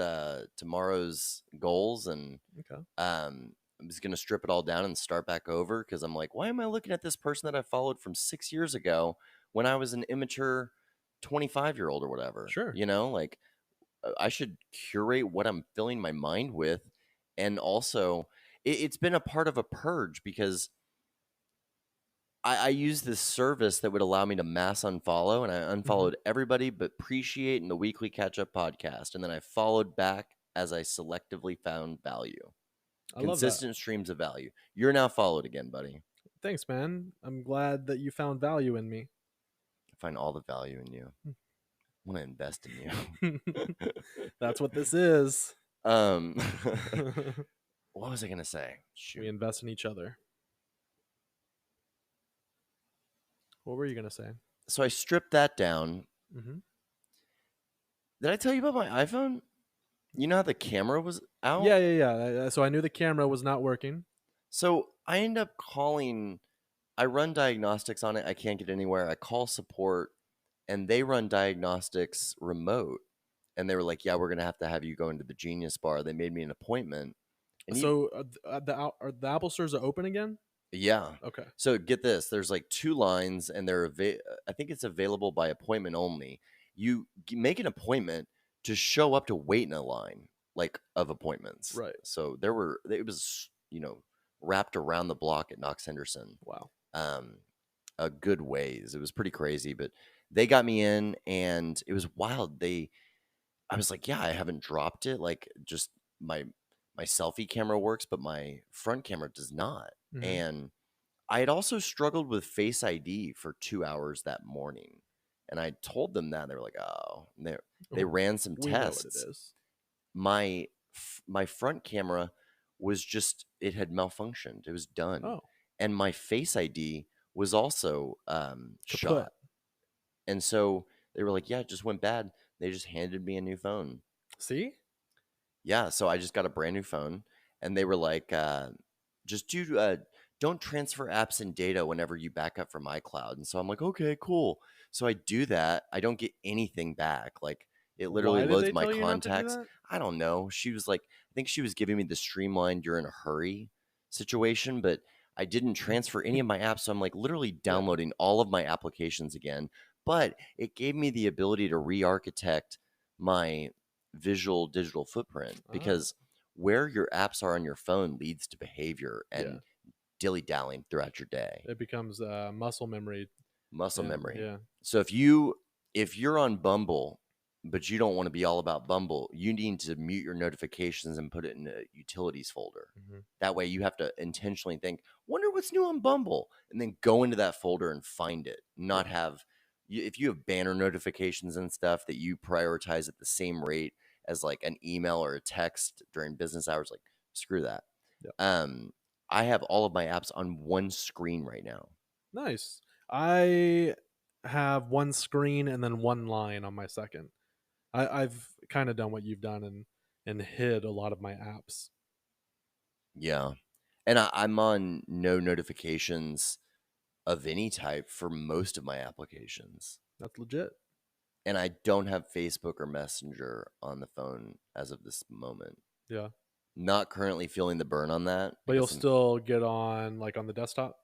tomorrow's goals, and Okay. I'm just gonna strip it all down and start back over because I'm like, why am I looking at this person that I followed from 6 years ago when I was an immature 25-year-old or whatever? Sure. Like I should curate what I'm filling my mind with, and also it's been a part of a purge because I use this service that would allow me to mass unfollow, and I unfollowed everybody but Appreciate and the Weekly Catch-Up podcast, and then I followed back as I selectively found value. I love Consistent streams of value. You're now followed again, buddy. Thanks, man. I'm glad that you found value in me. I find all the value in you. I want to invest in you. That's what this is. What was I going to say? Shoot. We invest in each other. What were you going to say? So I stripped that down. Mm-hmm. Did I tell you about my iPhone? You know how the camera was out? Yeah. So I knew the camera was not working. So I end up calling. I run diagnostics on it. I can't get anywhere. I call support, and they run diagnostics remote. And they were like, yeah, we're going to have you go into the Genius Bar. They made me an appointment. And so are the Apple stores are open again? Yeah. Okay. So get this. There's like 2 lines, and I think it's available by appointment only. You make an appointment to show up to wait in a line, like, of appointments. Right. So it was, wrapped around the block at Knox Henderson. Wow. A good ways. It was pretty crazy, but they got me in, and it was wild. I was like, yeah, I haven't dropped it. Like, just my selfie camera works, but my front camera does not. Mhm. And I had also struggled with Face ID for 2 hours that morning. And I told them that, and they were like, oh, and they ran some We tests. know what it is. My front camera was just, it had malfunctioned. It was done. Oh. And my Face ID was also shot. And so they were like, yeah, it just went bad. They just handed me a new phone. See? Yeah, so I just got a brand new phone, and they were like, just don't transfer apps and data whenever you back up from iCloud. And so I'm like, okay, cool. So I do that. I don't get anything back. Like, it literally loads my contacts. I don't know. She was like, I think she was giving me the streamlined, you're in a hurry situation, but I didn't transfer any of my apps. So I'm like literally downloading all of my applications again. But it gave me the ability to re-architect my visual digital footprint, because where your apps are on your phone leads to behavior and dilly-dallying throughout your day. It becomes muscle memory. Muscle memory. Yeah. So if you if you're on Bumble, but you don't want to be all about Bumble, you need to mute your notifications and put it in a utilities folder. Mhm. That way you have to intentionally think, wonder what's new on Bumble, and then go into that folder and find it. Not have, if you have banner notifications and stuff that you prioritize at the same rate as like an email or a text during business hours, like screw that. Yeah. I have all of my apps on one screen right now. Nice. I have one screen and then one line on my second. I've kind of done what you've done and hid a lot of my apps. Yeah. And I'm on no notifications of any type for most of my applications. That's legit. And I don't have Facebook or Messenger on the phone as of this moment. Yeah. Not currently feeling the burn on that. But you'll still get on like on the desktop?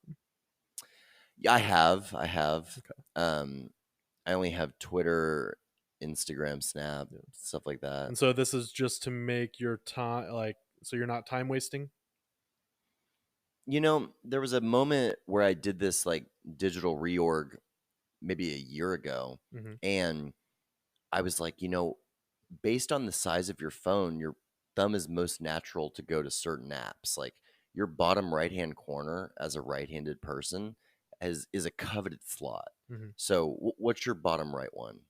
Yeah, I have. Okay. I only have Twitter, Instagram, Snap, stuff like that. And so this is just to make your time, like, so you're not time wasting? You know, there was a moment where I did this like digital reorg maybe a year ago. Mhm. And I was like, you know, based on the size of your phone, your thumb is most natural to go to certain apps. Like your bottom right-hand corner as a right-handed person is a coveted slot. Mhm. So what's your bottom right one?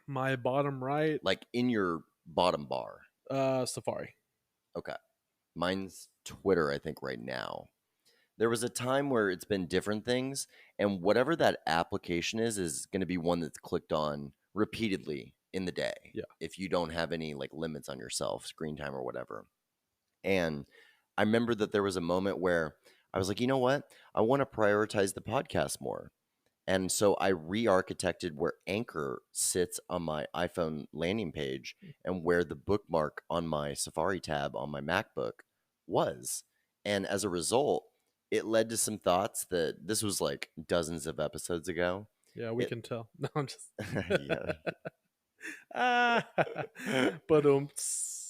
My bottom right, Like in your bottom bar. Safari. Okay. Mine's Twitter, I think, right now. There was a time where it's been different things, and whatever that application is going to be one that's clicked on repeatedly in the day. Yeah. If you don't have any like limits on yourself, screen time or whatever. And I remember that there was a moment where I was like, you know what? I want to prioritize the podcast more. And so I re-architected where Anchor sits on my iPhone landing page and where the bookmark on my Safari tab on my MacBook was. And as a result, it led to some thoughts that this was like dozens of episodes ago. Yeah, we can tell. No, I'm just. Yeah. But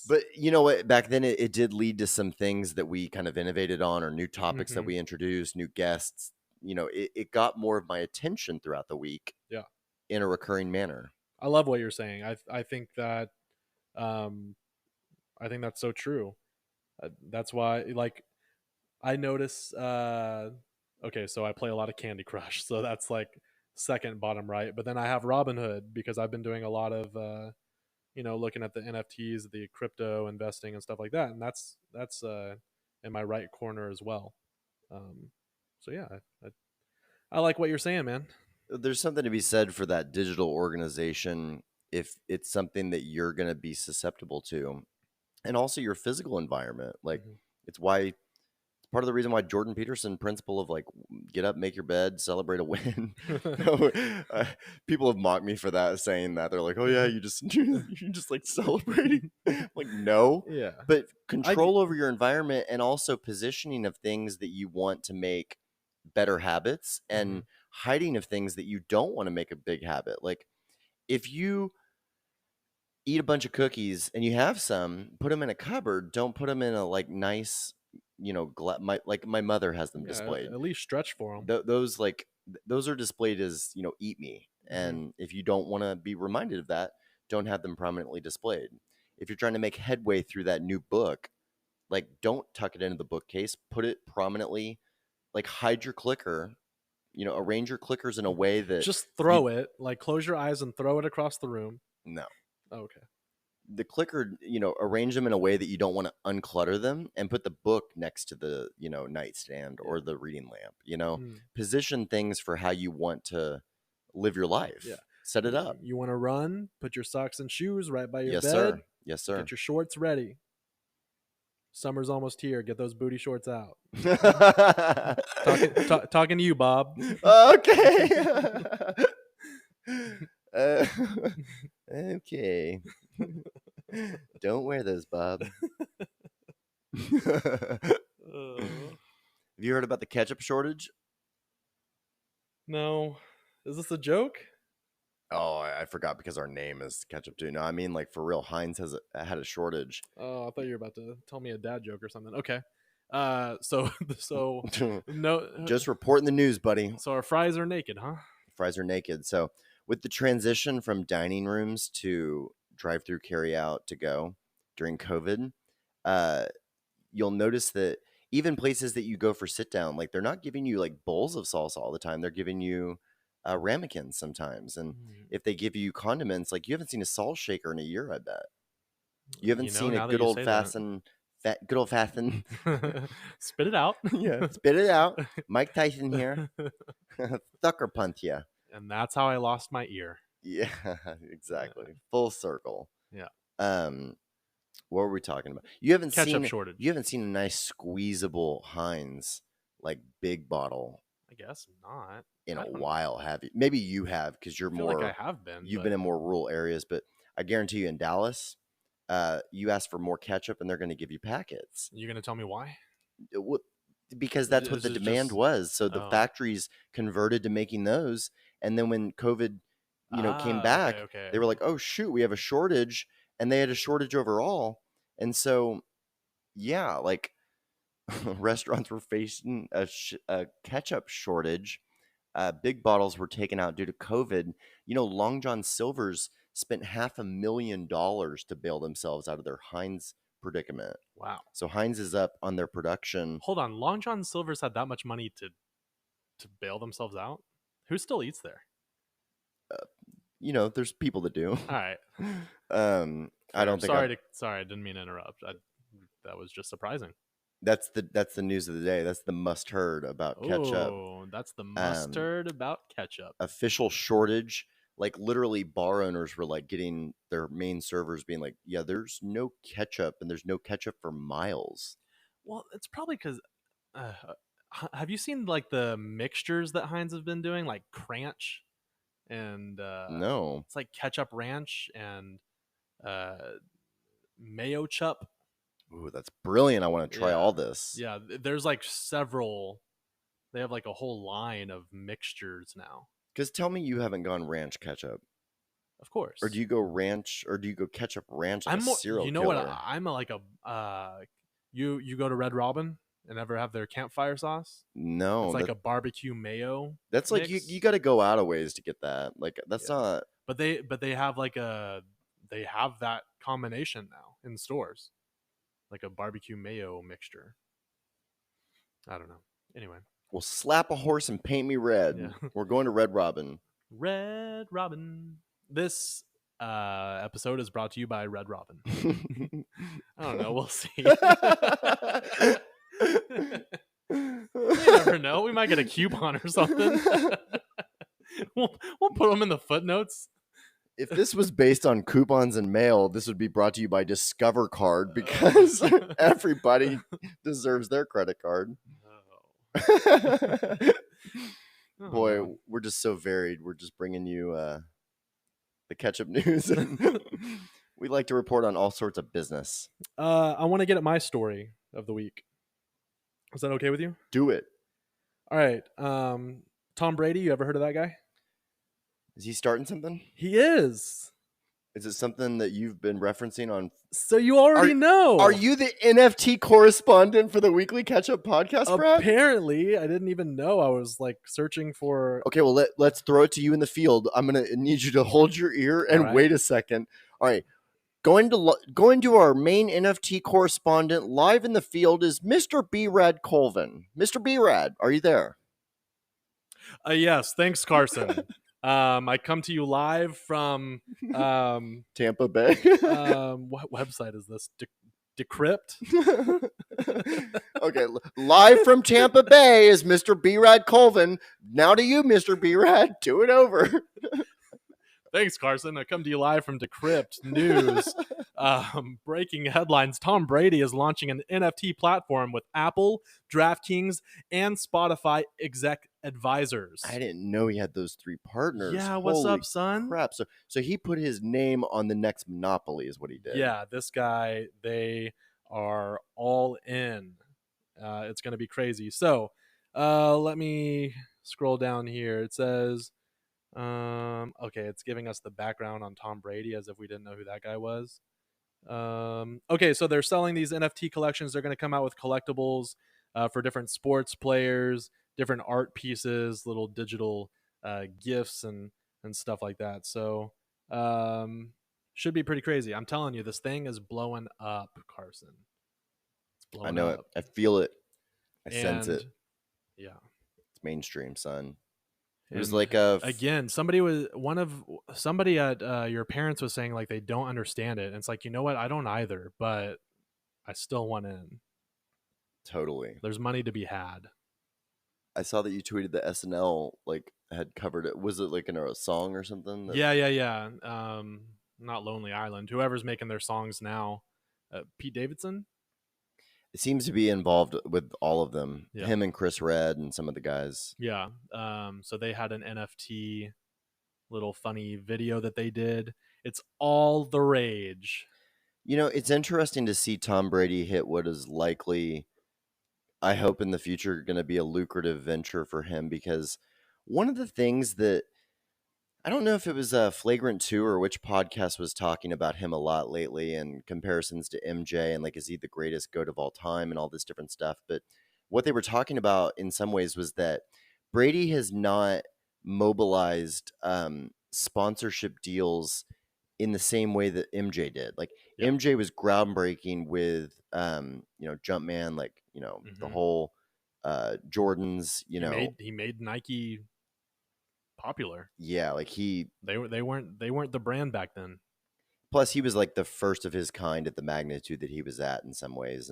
But you know what? Back then, it did lead to some things that we kind of innovated on, or new topics that we introduced, new guests. You know, it got more of my attention throughout the week. Yeah. In a recurring manner. I love what you're saying. I think that, I think that's so true. That's why, like, I notice. Okay, so I play a lot of Candy Crush, so that's like second bottom right. But then I have Robinhood because I've been doing a lot of, looking at the NFTs, the crypto investing and stuff like that, and that's in my right corner as well. So yeah, I like what you're saying, man. There's something to be said for that digital organization if it's something that you're going to be susceptible to, and also your physical environment. Like it's part of the reason why Jordan Peterson principle of like get up, make your bed, celebrate a win. People have mocked me for that, saying that they're like, oh yeah, you just like celebrating. Like no, Yeah, but control over your environment and also positioning of things that you want to make better habits and hiding of things that you don't want to make a big habit. Like if you eat a bunch of cookies and you have some, put them in a cupboard. Don't put them in a like nice, like my mother has them displayed. At least stretch for them. Those are displayed as, eat me. And if you don't want to be reminded of that, don't have them prominently displayed. If you're trying to make headway through that new book, like don't tuck it into the bookcase, put it prominently, like hide your clicker, arrange your clickers in a way that just throw it, like close your eyes and throw it across the room. No. Okay. The clicker, arrange them in a way that you don't want to unclutter them and put the book next to the, nightstand or the reading lamp, position things for how you want to live your life. Yeah. Set it up. You want to run, put your socks and shoes right by your Yes, bed. Sir. Yes, sir. Get your shorts ready. Summer's almost here. Get those booty shorts out. Talking to you, Bob. Okay. Okay. Don't wear those, Bob. Have you heard about the ketchup shortage? No. Is this a joke? Oh, I forgot because our name is ketchup too. No, I mean like for real. Heinz had a shortage. Oh, I thought you were about to tell me a dad joke or something. Okay. So no. Just reporting the news, buddy. So our fries are naked, huh? Fries are naked. So with the transition from dining rooms to drive-through carry-out to go during COVID, you'll notice that even places that you go for sit down, like they're not giving you like bowls of salsa all the time. They're giving you ramekins sometimes, and if they give you condiments, like you haven't seen a salt shaker in a year, I bet. You haven't seen a good old fashioned, spit it out. Yeah, spit it out. Mike Tyson here, sucker punch ya. And that's how I lost my ear. Yeah, exactly. Yeah. Full circle. Yeah. What were we talking about? You haven't Ketchup shortage. You haven't seen a nice squeezable Heinz like big bottle. I guess not in a while, have you? Maybe you have because you're more. Like I have been. You've been in more rural areas, but I guarantee you in Dallas, you ask for more ketchup and they're going to give you packets. You're going to tell me why? Because that's what the demand was. So the factories converted to making those, and then when COVID, came back, they were like, "Oh shoot, we have a shortage," and they had a shortage overall, and so, yeah, like restaurants were facing a ketchup shortage. Big bottles were taken out due to COVID. Long John Silver's spent $500,000 to bail themselves out of their Heinz predicament. Wow. So Heinz is up on their production. Hold on. Long John Silver's had that much money to bail themselves out? Who still eats there? There's people that do. All right. I don't think. Sorry, I didn't mean to interrupt. That was just surprising. That's the news of the day. That's the must-heard about ketchup. Oh, that's the must-heard about ketchup. Official shortage. Like literally bar owners were like getting their main servers being like, yeah, there's no ketchup and there's no ketchup for miles. Well, it's probably because have you seen like the mixtures that Heinz have been doing, like Cranch and no, it's like ketchup ranch and mayo chup. Ooh, that's brilliant. I want to try all this. Yeah, there's like several. They have like a whole line of mixtures now. Because tell me you haven't gone ranch ketchup. Of course. Or do you go ranch, or do you go ketchup ranch like a serial You know killer? what? I'm like you go to Red Robin and ever have their campfire sauce? No. It's like a barbecue mayo. That's mix. Like you got to go out a ways to get that. Like that's not. But they have they have that combination now in stores. Like a barbecue mayo mixture. I don't know. Anyway. Well, slap a horse and paint me red. Yeah. We're going to Red Robin. Red Robin. This episode is brought to you by Red Robin. I don't know. We'll see. You never know. We might get a coupon or something. We'll put them in the footnotes. If this was based on coupons and mail, this would be brought to you by Discover Card because everybody deserves their credit card. Boy, we're just so varied. We're just bringing you the ketchup news. We like to report on all sorts of business. I want to get at my story of the week. Is that okay with you? Do it. All right. Tom Brady, you ever heard of that guy? Is he starting something? He is. Is it something that you've been referencing on? So you already know. Are you the NFT correspondent for the Weekly Catch-Up podcast, Brad? Apparently. I didn't even know. I was like searching for... Okay, well, let's throw it to you in the field. I'm going to need you to hold your ear and wait a second. All right. Going to our main NFT correspondent live in the field is Mr. B-Rad Colvin. Mr. B-Rad, are you there? Yes. Thanks, Carson. I come to you live from Tampa Bay. What website is this? Decrypt? Okay, live from Tampa Bay is Mr. B-Rad Colvin. Now to you, Mr. B-Rad. Do it over. Thanks, Carson. I come to you live from Decrypt News. Breaking headlines. Tom Brady is launching an NFT platform with Apple, DraftKings, and Spotify exec advisors. I didn't know he had those three partners. Yeah, what's up, son? Crap. So he put his name on the next Monopoly is what he did. Yeah, this guy, they are all in. It's going to be crazy. So let me scroll down here. It says... okay, it's giving us the background on Tom Brady as if we didn't know who that guy was. Okay, so they're selling these NFT collections. They're going to come out with collectibles for different sports players, different art pieces, little digital gifts and and stuff like that. So should be pretty crazy. I'm telling you, this thing is blowing up, Carson. It's blowing I know up. it. I feel it. I sense And it. yeah. It's mainstream, son. It was And like again, somebody at your parents was saying like they don't understand it. And it's like, you know what? I don't either, but I still want in. totally. There's money to be had. I saw that you tweeted the SNL like had covered it. Was it like in a song or something? Yeah. Not Lonely Island. Whoever's making their songs now, Pete Davidson. It seems to be involved with all of them. Yeah. Him and Chris Redd and some of the guys. Yeah. So they had an NFT little funny video that they did. It's all the rage. You know, it's interesting to see Tom Brady hit what is likely, I hope in the future, going to be a lucrative venture for him, because one of the things that I don't know if it was Flagrant 2 or which podcast was talking about him a lot lately and comparisons to MJ and like, is he the greatest GOAT of all time and all this different stuff. But what they were talking about in some ways was that Brady has not mobilized sponsorship deals in the same way that MJ did. Like Yeah. MJ was groundbreaking with, Jumpman, like, the whole Jordans, he made Nike popular. Yeah, like they weren't the brand back then. Plus, he was like the first of his kind at the magnitude that he was at in some ways.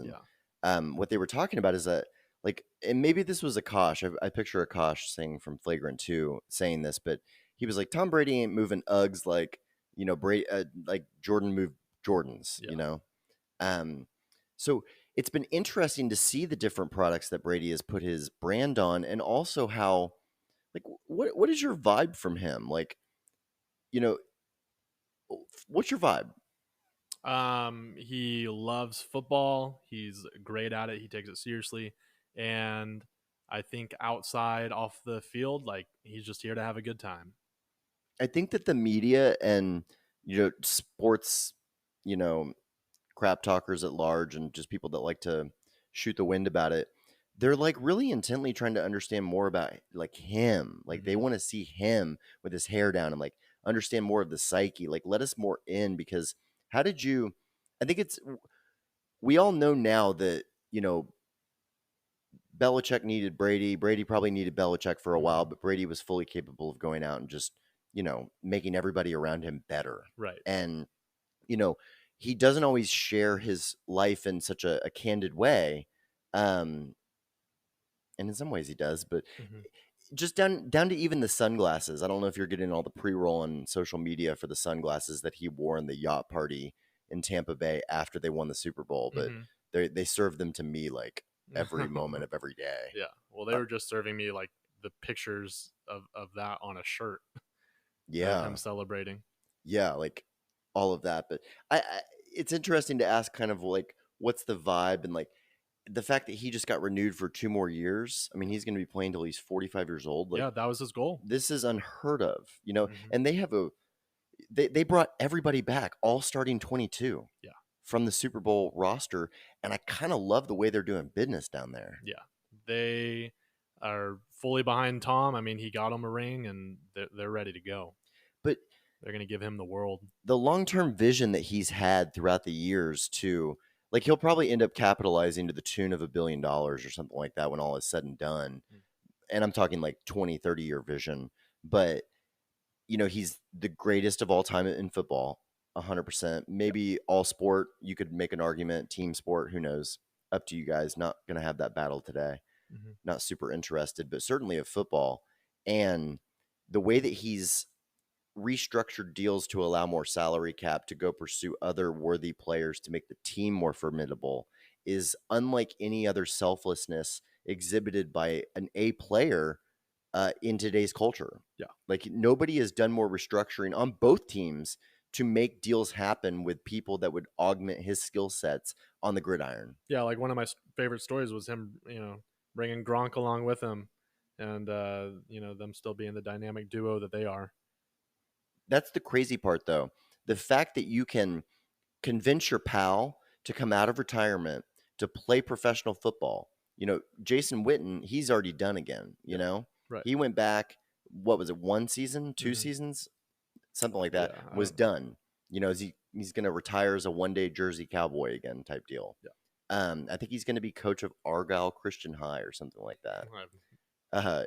And what they were talking about is that, like, and maybe this was Akash. I picture Akash saying from Flagrant 2 saying this, but he was like, Tom Brady ain't moving Uggs like, Brady, like Jordan moved Jordans, So it's been interesting to see the different products that Brady has put his brand on, and also how, like, what is your vibe from him? Like, what's your vibe? He loves football. He's great at it. He takes it seriously. And I think outside off the field, like he's just here to have a good time. I think that the media and, sports, crap talkers at large and just people that like to shoot the wind about it, they're like really intently trying to understand more about like him. Like they want to see him with his hair down and like understand more of the psyche. Like let us more in, because I think we all know now that, Belichick needed Brady. Brady probably needed Belichick for a while, but Brady was fully capable of going out and just, making everybody around him better. Right. And, he doesn't always share his life in such a candid way. And in some ways he does, but just down to even the sunglasses. I don't know if you're getting all the pre-roll on social media for the sunglasses that he wore in the yacht party in Tampa Bay after they won the Super Bowl, but they served them to me like every moment of every day. Yeah. Well, they were just serving me like the pictures of that on a shirt. Yeah. I'm celebrating. Yeah. Like all of that. But it's interesting to ask kind of like, what's the vibe, and like the fact that he just got renewed for 2 more years. I mean, he's going to be playing till he's 45 years old. Like, yeah, that was his goal. This is unheard of, and they have they brought everybody back, all starting 22. Yeah. From the Super Bowl roster, and I kind of love the way they're doing business down there. Yeah, they are fully behind Tom. I mean, he got him a ring, and they're ready to go. But they're going to give him the world. The long-term vision that he's had throughout the years, too, like he'll probably end up capitalizing to the tune of $1 billion or something like that when all is said and done. And I'm talking like 20, 30-year vision. But, he's the greatest of all time in football. 100%. Maybe all sport, you could make an argument. Team sport, who knows? Up to you guys. Not going to have that battle today. Not super interested, but certainly of football. And the way that he's restructured deals to allow more salary cap to go pursue other worthy players to make the team more formidable is unlike any other selflessness exhibited by an A player in today's culture. Yeah. Like nobody has done more restructuring on both teams to make deals happen with people that would augment his skill sets on the gridiron. Yeah, like one of my favorite stories was him, bringing Gronk along with him, and them still being the dynamic duo that they are. That's the crazy part, though. The fact that you can convince your pal to come out of retirement to play professional football. Jason Witten, he's already done again, Right. He went back what was it, 1 season, 2 Mhm. seasons, something like that, Yeah, I was don't- done. You know, he's going to retire as a one-day Jersey Cowboy again type deal. Yeah. I think he's going to be coach of Argyle Christian High or something like that.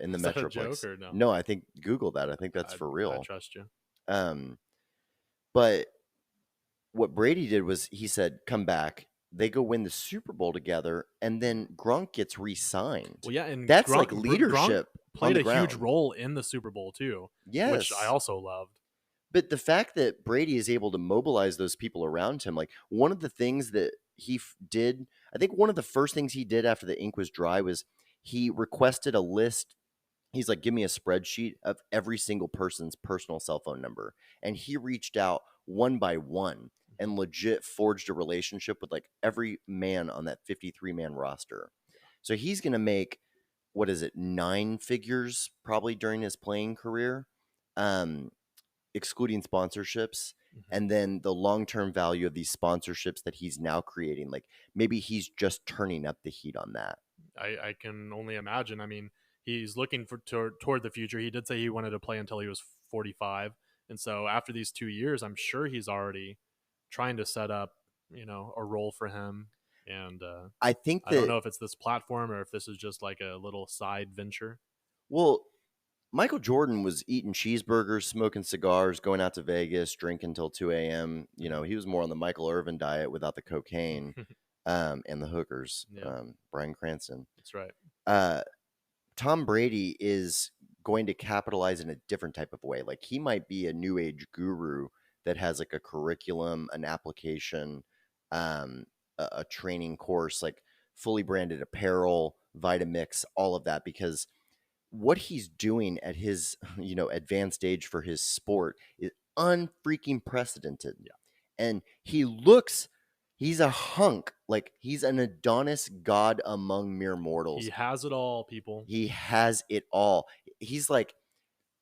In the Is that a Metroplex. joke or no? No, I think Google that. I think that's for I real. trust you. But what Brady did was he said, "Come back." They go win the Super Bowl together, and then Gronk gets re-signed. Well, yeah, and That's Gronk, like Gronk leadership. played on the a huge ground. role in the Super Bowl too, Yes, which I also loved. But the fact that Brady is able to mobilize those people around him, like one of the things that he did, I think one of the first things he did after the ink was dry was he requested a list. He's like, give me a spreadsheet of every single person's personal cell phone number. And he reached out one by one and legit forged a relationship with like every man on that 53-man roster. So he's going to make, 9 figures probably during his playing career. Excluding sponsorships, and then the long-term value of these sponsorships that he's now creating. Like maybe he's just turning up the heat on that. I can only imagine. I mean, he's looking toward the future. He did say he wanted to play until he was 45, and so after these 2 years, I'm sure he's already trying to set up, a role for him. And I think I don't know if it's this platform or if this is just like a little side venture. Well, Michael Jordan was eating cheeseburgers, smoking cigars, going out to Vegas, drinking till 2 a.m. You know, he was more on the Michael Irvin diet without the cocaine and the hookers. Yeah. Brian Cranston. That's right. Tom Brady is going to capitalize in a different type of way. Like he might be a new age guru that has like a curriculum, an application, a training course, like fully branded apparel, Vitamix, all of that, because what he's doing at his, advanced age for his sport is unfreaking precedented. Yeah. And he's a hunk. Like he's an Adonis god among mere mortals. He has it all, people. He has it all. He's like,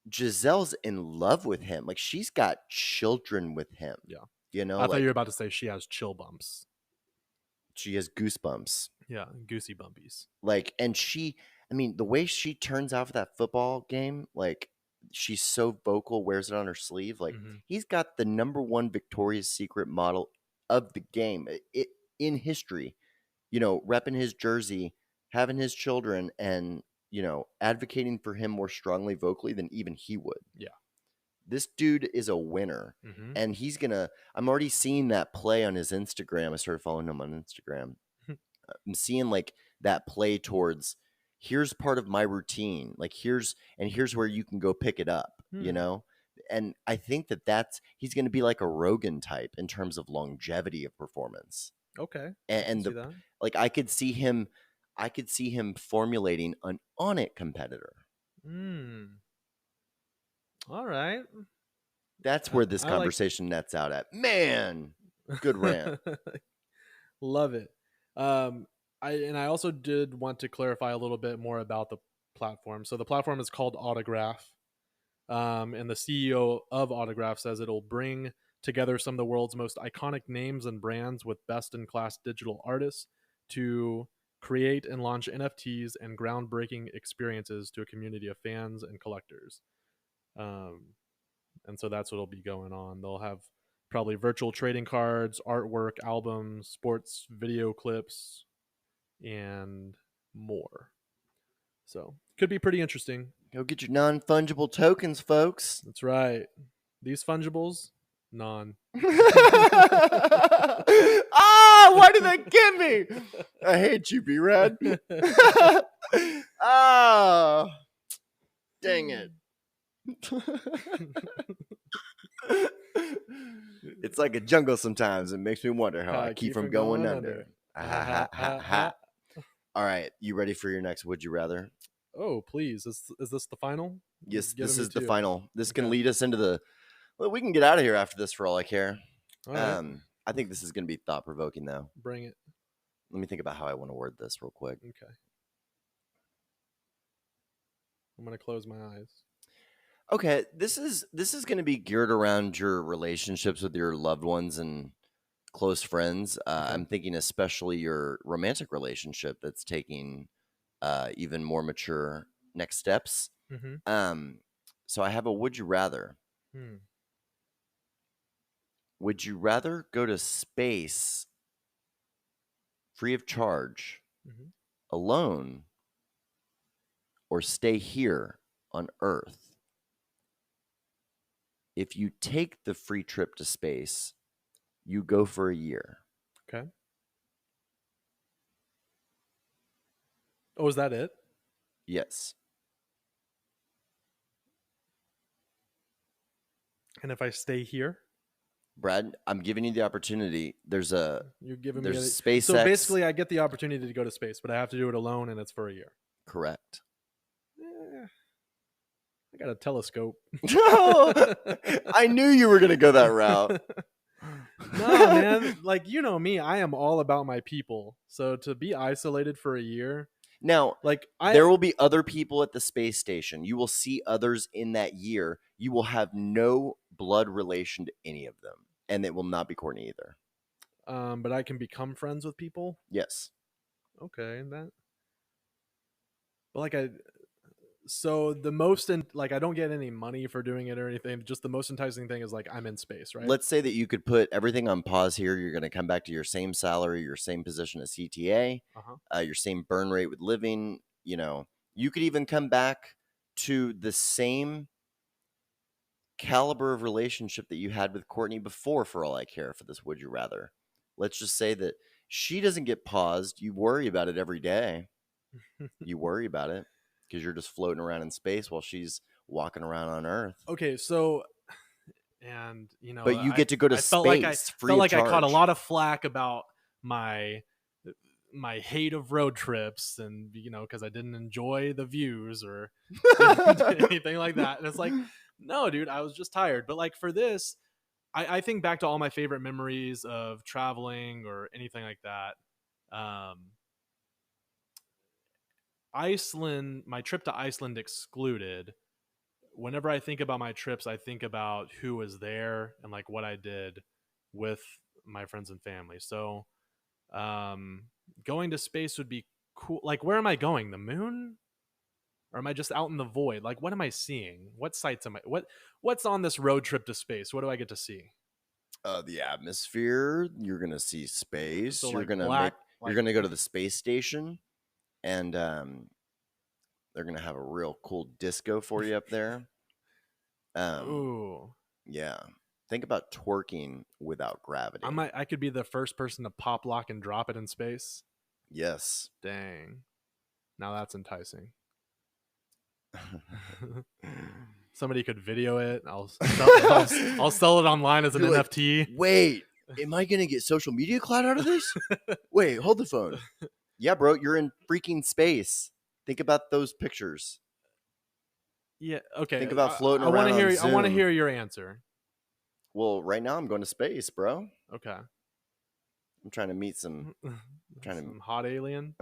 Gisele's in love with him. Like she's got children with him. Yeah. I thought you were about to say she has chill bumps. She has goosebumps. Yeah, goosey bumpies. Like, and the way she turns out for that football game, like she's so vocal, wears it on her sleeve. Like he's got the #1 Victoria's Secret model of the game in history, repping his jersey, having his children, and, advocating for him more strongly vocally than even he would. Yeah. This dude is a winner, and I'm already seeing that play on his Instagram. I started following him on Instagram. I'm seeing like that play towards, here's part of my routine. Like here's where you can go pick it up, And I think he's going to be like a Rogan type in terms of longevity of performance. Okay. And I could see him formulating an on it competitor. All right. That's where this conversation nets out at. Man, good rant. Love it. I also did want to clarify a little bit more about the platform. So the platform is called Autograph. And the CEO of Autograph says it'll bring together some of the world's most iconic names and brands with best-in-class digital artists to create and launch NFTs and groundbreaking experiences to a community of fans and collectors. And so that's what'll be going on. They'll have probably virtual trading cards, artwork, albums, sports video clips, and more. So could be pretty interesting. Go get your non-fungible tokens, folks. That's right. These fungibles, non. Why did that get me? I hate you, B-Rad. Dang it. It's like a jungle sometimes. It makes me wonder how I keep from going under. All right. You ready for your next Would You Rather? Oh, please. Is this the final? Yes, this is the final. This can lead us into the... Well, we can get out of here after this for all I care. All right. I think this is going to be thought-provoking, though. Bring it. Let me think about how I want to word this real quick. Okay. I'm going to close my eyes. Okay, this is going to be geared around your relationships with your loved ones and close friends. I'm thinking especially your romantic relationship that's taking even more mature next steps. So I have a would you rather. Would you rather go to space free of charge alone or stay here on Earth? If you take the free trip to space, you go for a year. Okay. Oh, is that it? Yes. And if I stay here? Brad, I'm giving you the opportunity. You're giving me SpaceX. So basically, I get the opportunity to go to space, but I have to do it alone, and it's for a year. Correct. I got a telescope. I knew you were going to go that route. No, man. Like, you know me, I am all about my people. So to be isolated for a year. Now, like there will be other people at the space station. You will see others in that year. You will have no blood relation to any of them. And it will not be Courtney either. But I can become friends with people? Yes. Okay. But so the most I don't get any money for doing it or anything. Just the most enticing thing is like I'm in space, right? Let's say that you could put everything on pause here. You're going to come back to your same salary, your same position at CTA, your same burn rate with living. You know, you could even come back to the same caliber of relationship that you had with Courtney before, for all I care, for this would you rather. Let's just say that she doesn't get paused. You worry about it every day. You worry about it because you're just floating around in space while she's walking around on Earth. Okay, so, and you know, but you get to go to space. I felt like I caught a lot of flack about my hate of road trips, and you know, because I didn't enjoy the views or anything like that. And it's like, no, dude, I was just tired. But like for this, I think back to all my favorite memories of traveling or anything like that. Iceland, my trip to Iceland excluded. Whenever I think about my trips, I think about who was there and like what I did with my friends and family. So, going to space would be cool. Like, where am I going? The moon? Or am I just out in the void? Like, what am I seeing? What sights am I? What's on this road trip to space? What do I get to see? The atmosphere. You're gonna see space. So, you're like, you're gonna go to the space station, and they're gonna have a real cool disco for you up there. Ooh, yeah. Think about twerking without gravity. I could be the first person to pop, lock, and drop it in space. Yes. Dang. Now that's enticing. Somebody could video it. I'll sell it online as an NFT. Wait, am I gonna get social media clout out of this? Wait, hold the phone. Yeah, bro, you're in freaking space. Think about those pictures. Yeah. Okay. Think about floating around. I want to hear your answer. Well, right now I'm going to space, bro. Okay. I'm trying to meet some hot alien.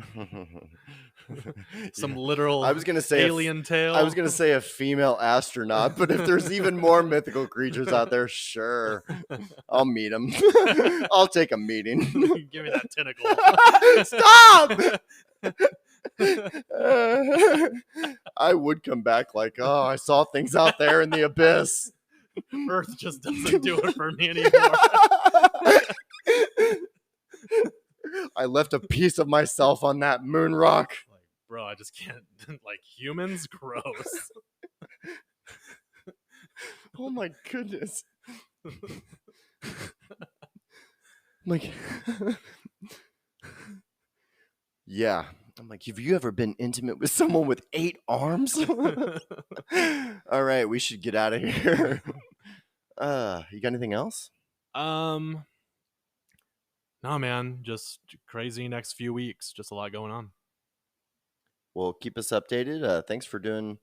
Some literal alien tail. I was gonna say a female astronaut, but if there's even more mythical creatures out there, sure, I'll meet them. I'll take a meeting. Give me that tentacle. Stop! I would come back like, oh, I saw things out there in the abyss. Earth just doesn't do it for me anymore. I left a piece of myself on that moon rock. Like, bro, I just can't. Like, humans, gross. Oh my goodness. Like, yeah. I'm like, have you ever been intimate with someone with 8 arms? All right, we should get out of here. You got anything else? No, man, just crazy next few weeks. Just a lot going on. Well, keep us updated. Thanks for doing.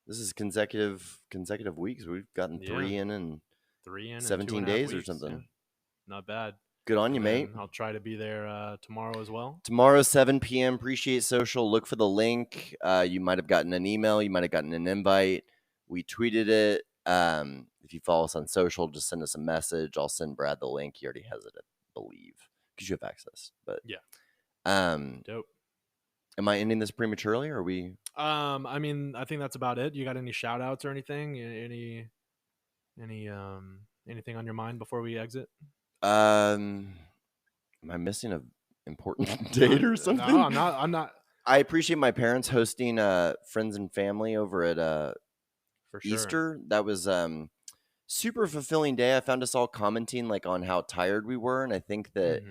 This is consecutive weeks. We've gotten 3 in 17 days or something. Yeah. Not bad. Good on you, mate. I'll try to be there tomorrow as well. Tomorrow, 7 p.m. Appreciate Social. Look for the link. You might have gotten an email. You might have gotten an invite. We tweeted it. If you follow us on social, just send us a message. I'll send Brad the link. He already has it, I believe, because you have access. But yeah, dope. Am I ending this prematurely, or are we? I mean, I think that's about it. You got any shout outs or anything? Anything on your mind before we exit? Am I missing a important date or something? No, I'm not. I appreciate my parents hosting friends and family over at For sure. Easter. That was super fulfilling day. I found us all commenting like on how tired we were, and I think that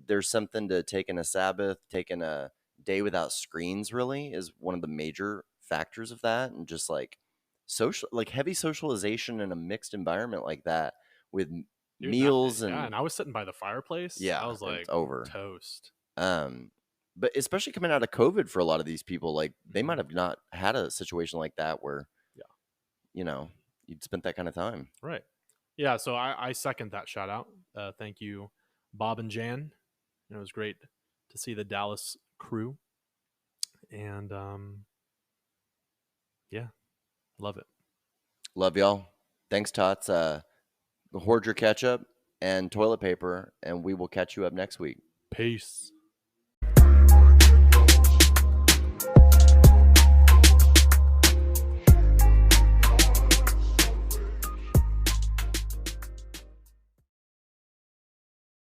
there's something to taking a Sabbath, taking a day without screens. Really, is one of the major factors of that, and just like heavy socialization in a mixed environment like that with meals and I was sitting by the fireplace. Yeah, I was like, it's over. Toast. But especially coming out of COVID for a lot of these people, like they might have not had a situation like that where, you'd spent that kind of time. Right. Yeah. So I second that shout out. Thank you, Bob and Jan. It was great to see the Dallas crew. And yeah, love it. Love y'all. Thanks, Tots. Hoard your ketchup and toilet paper, and we will catch you up next week. Peace.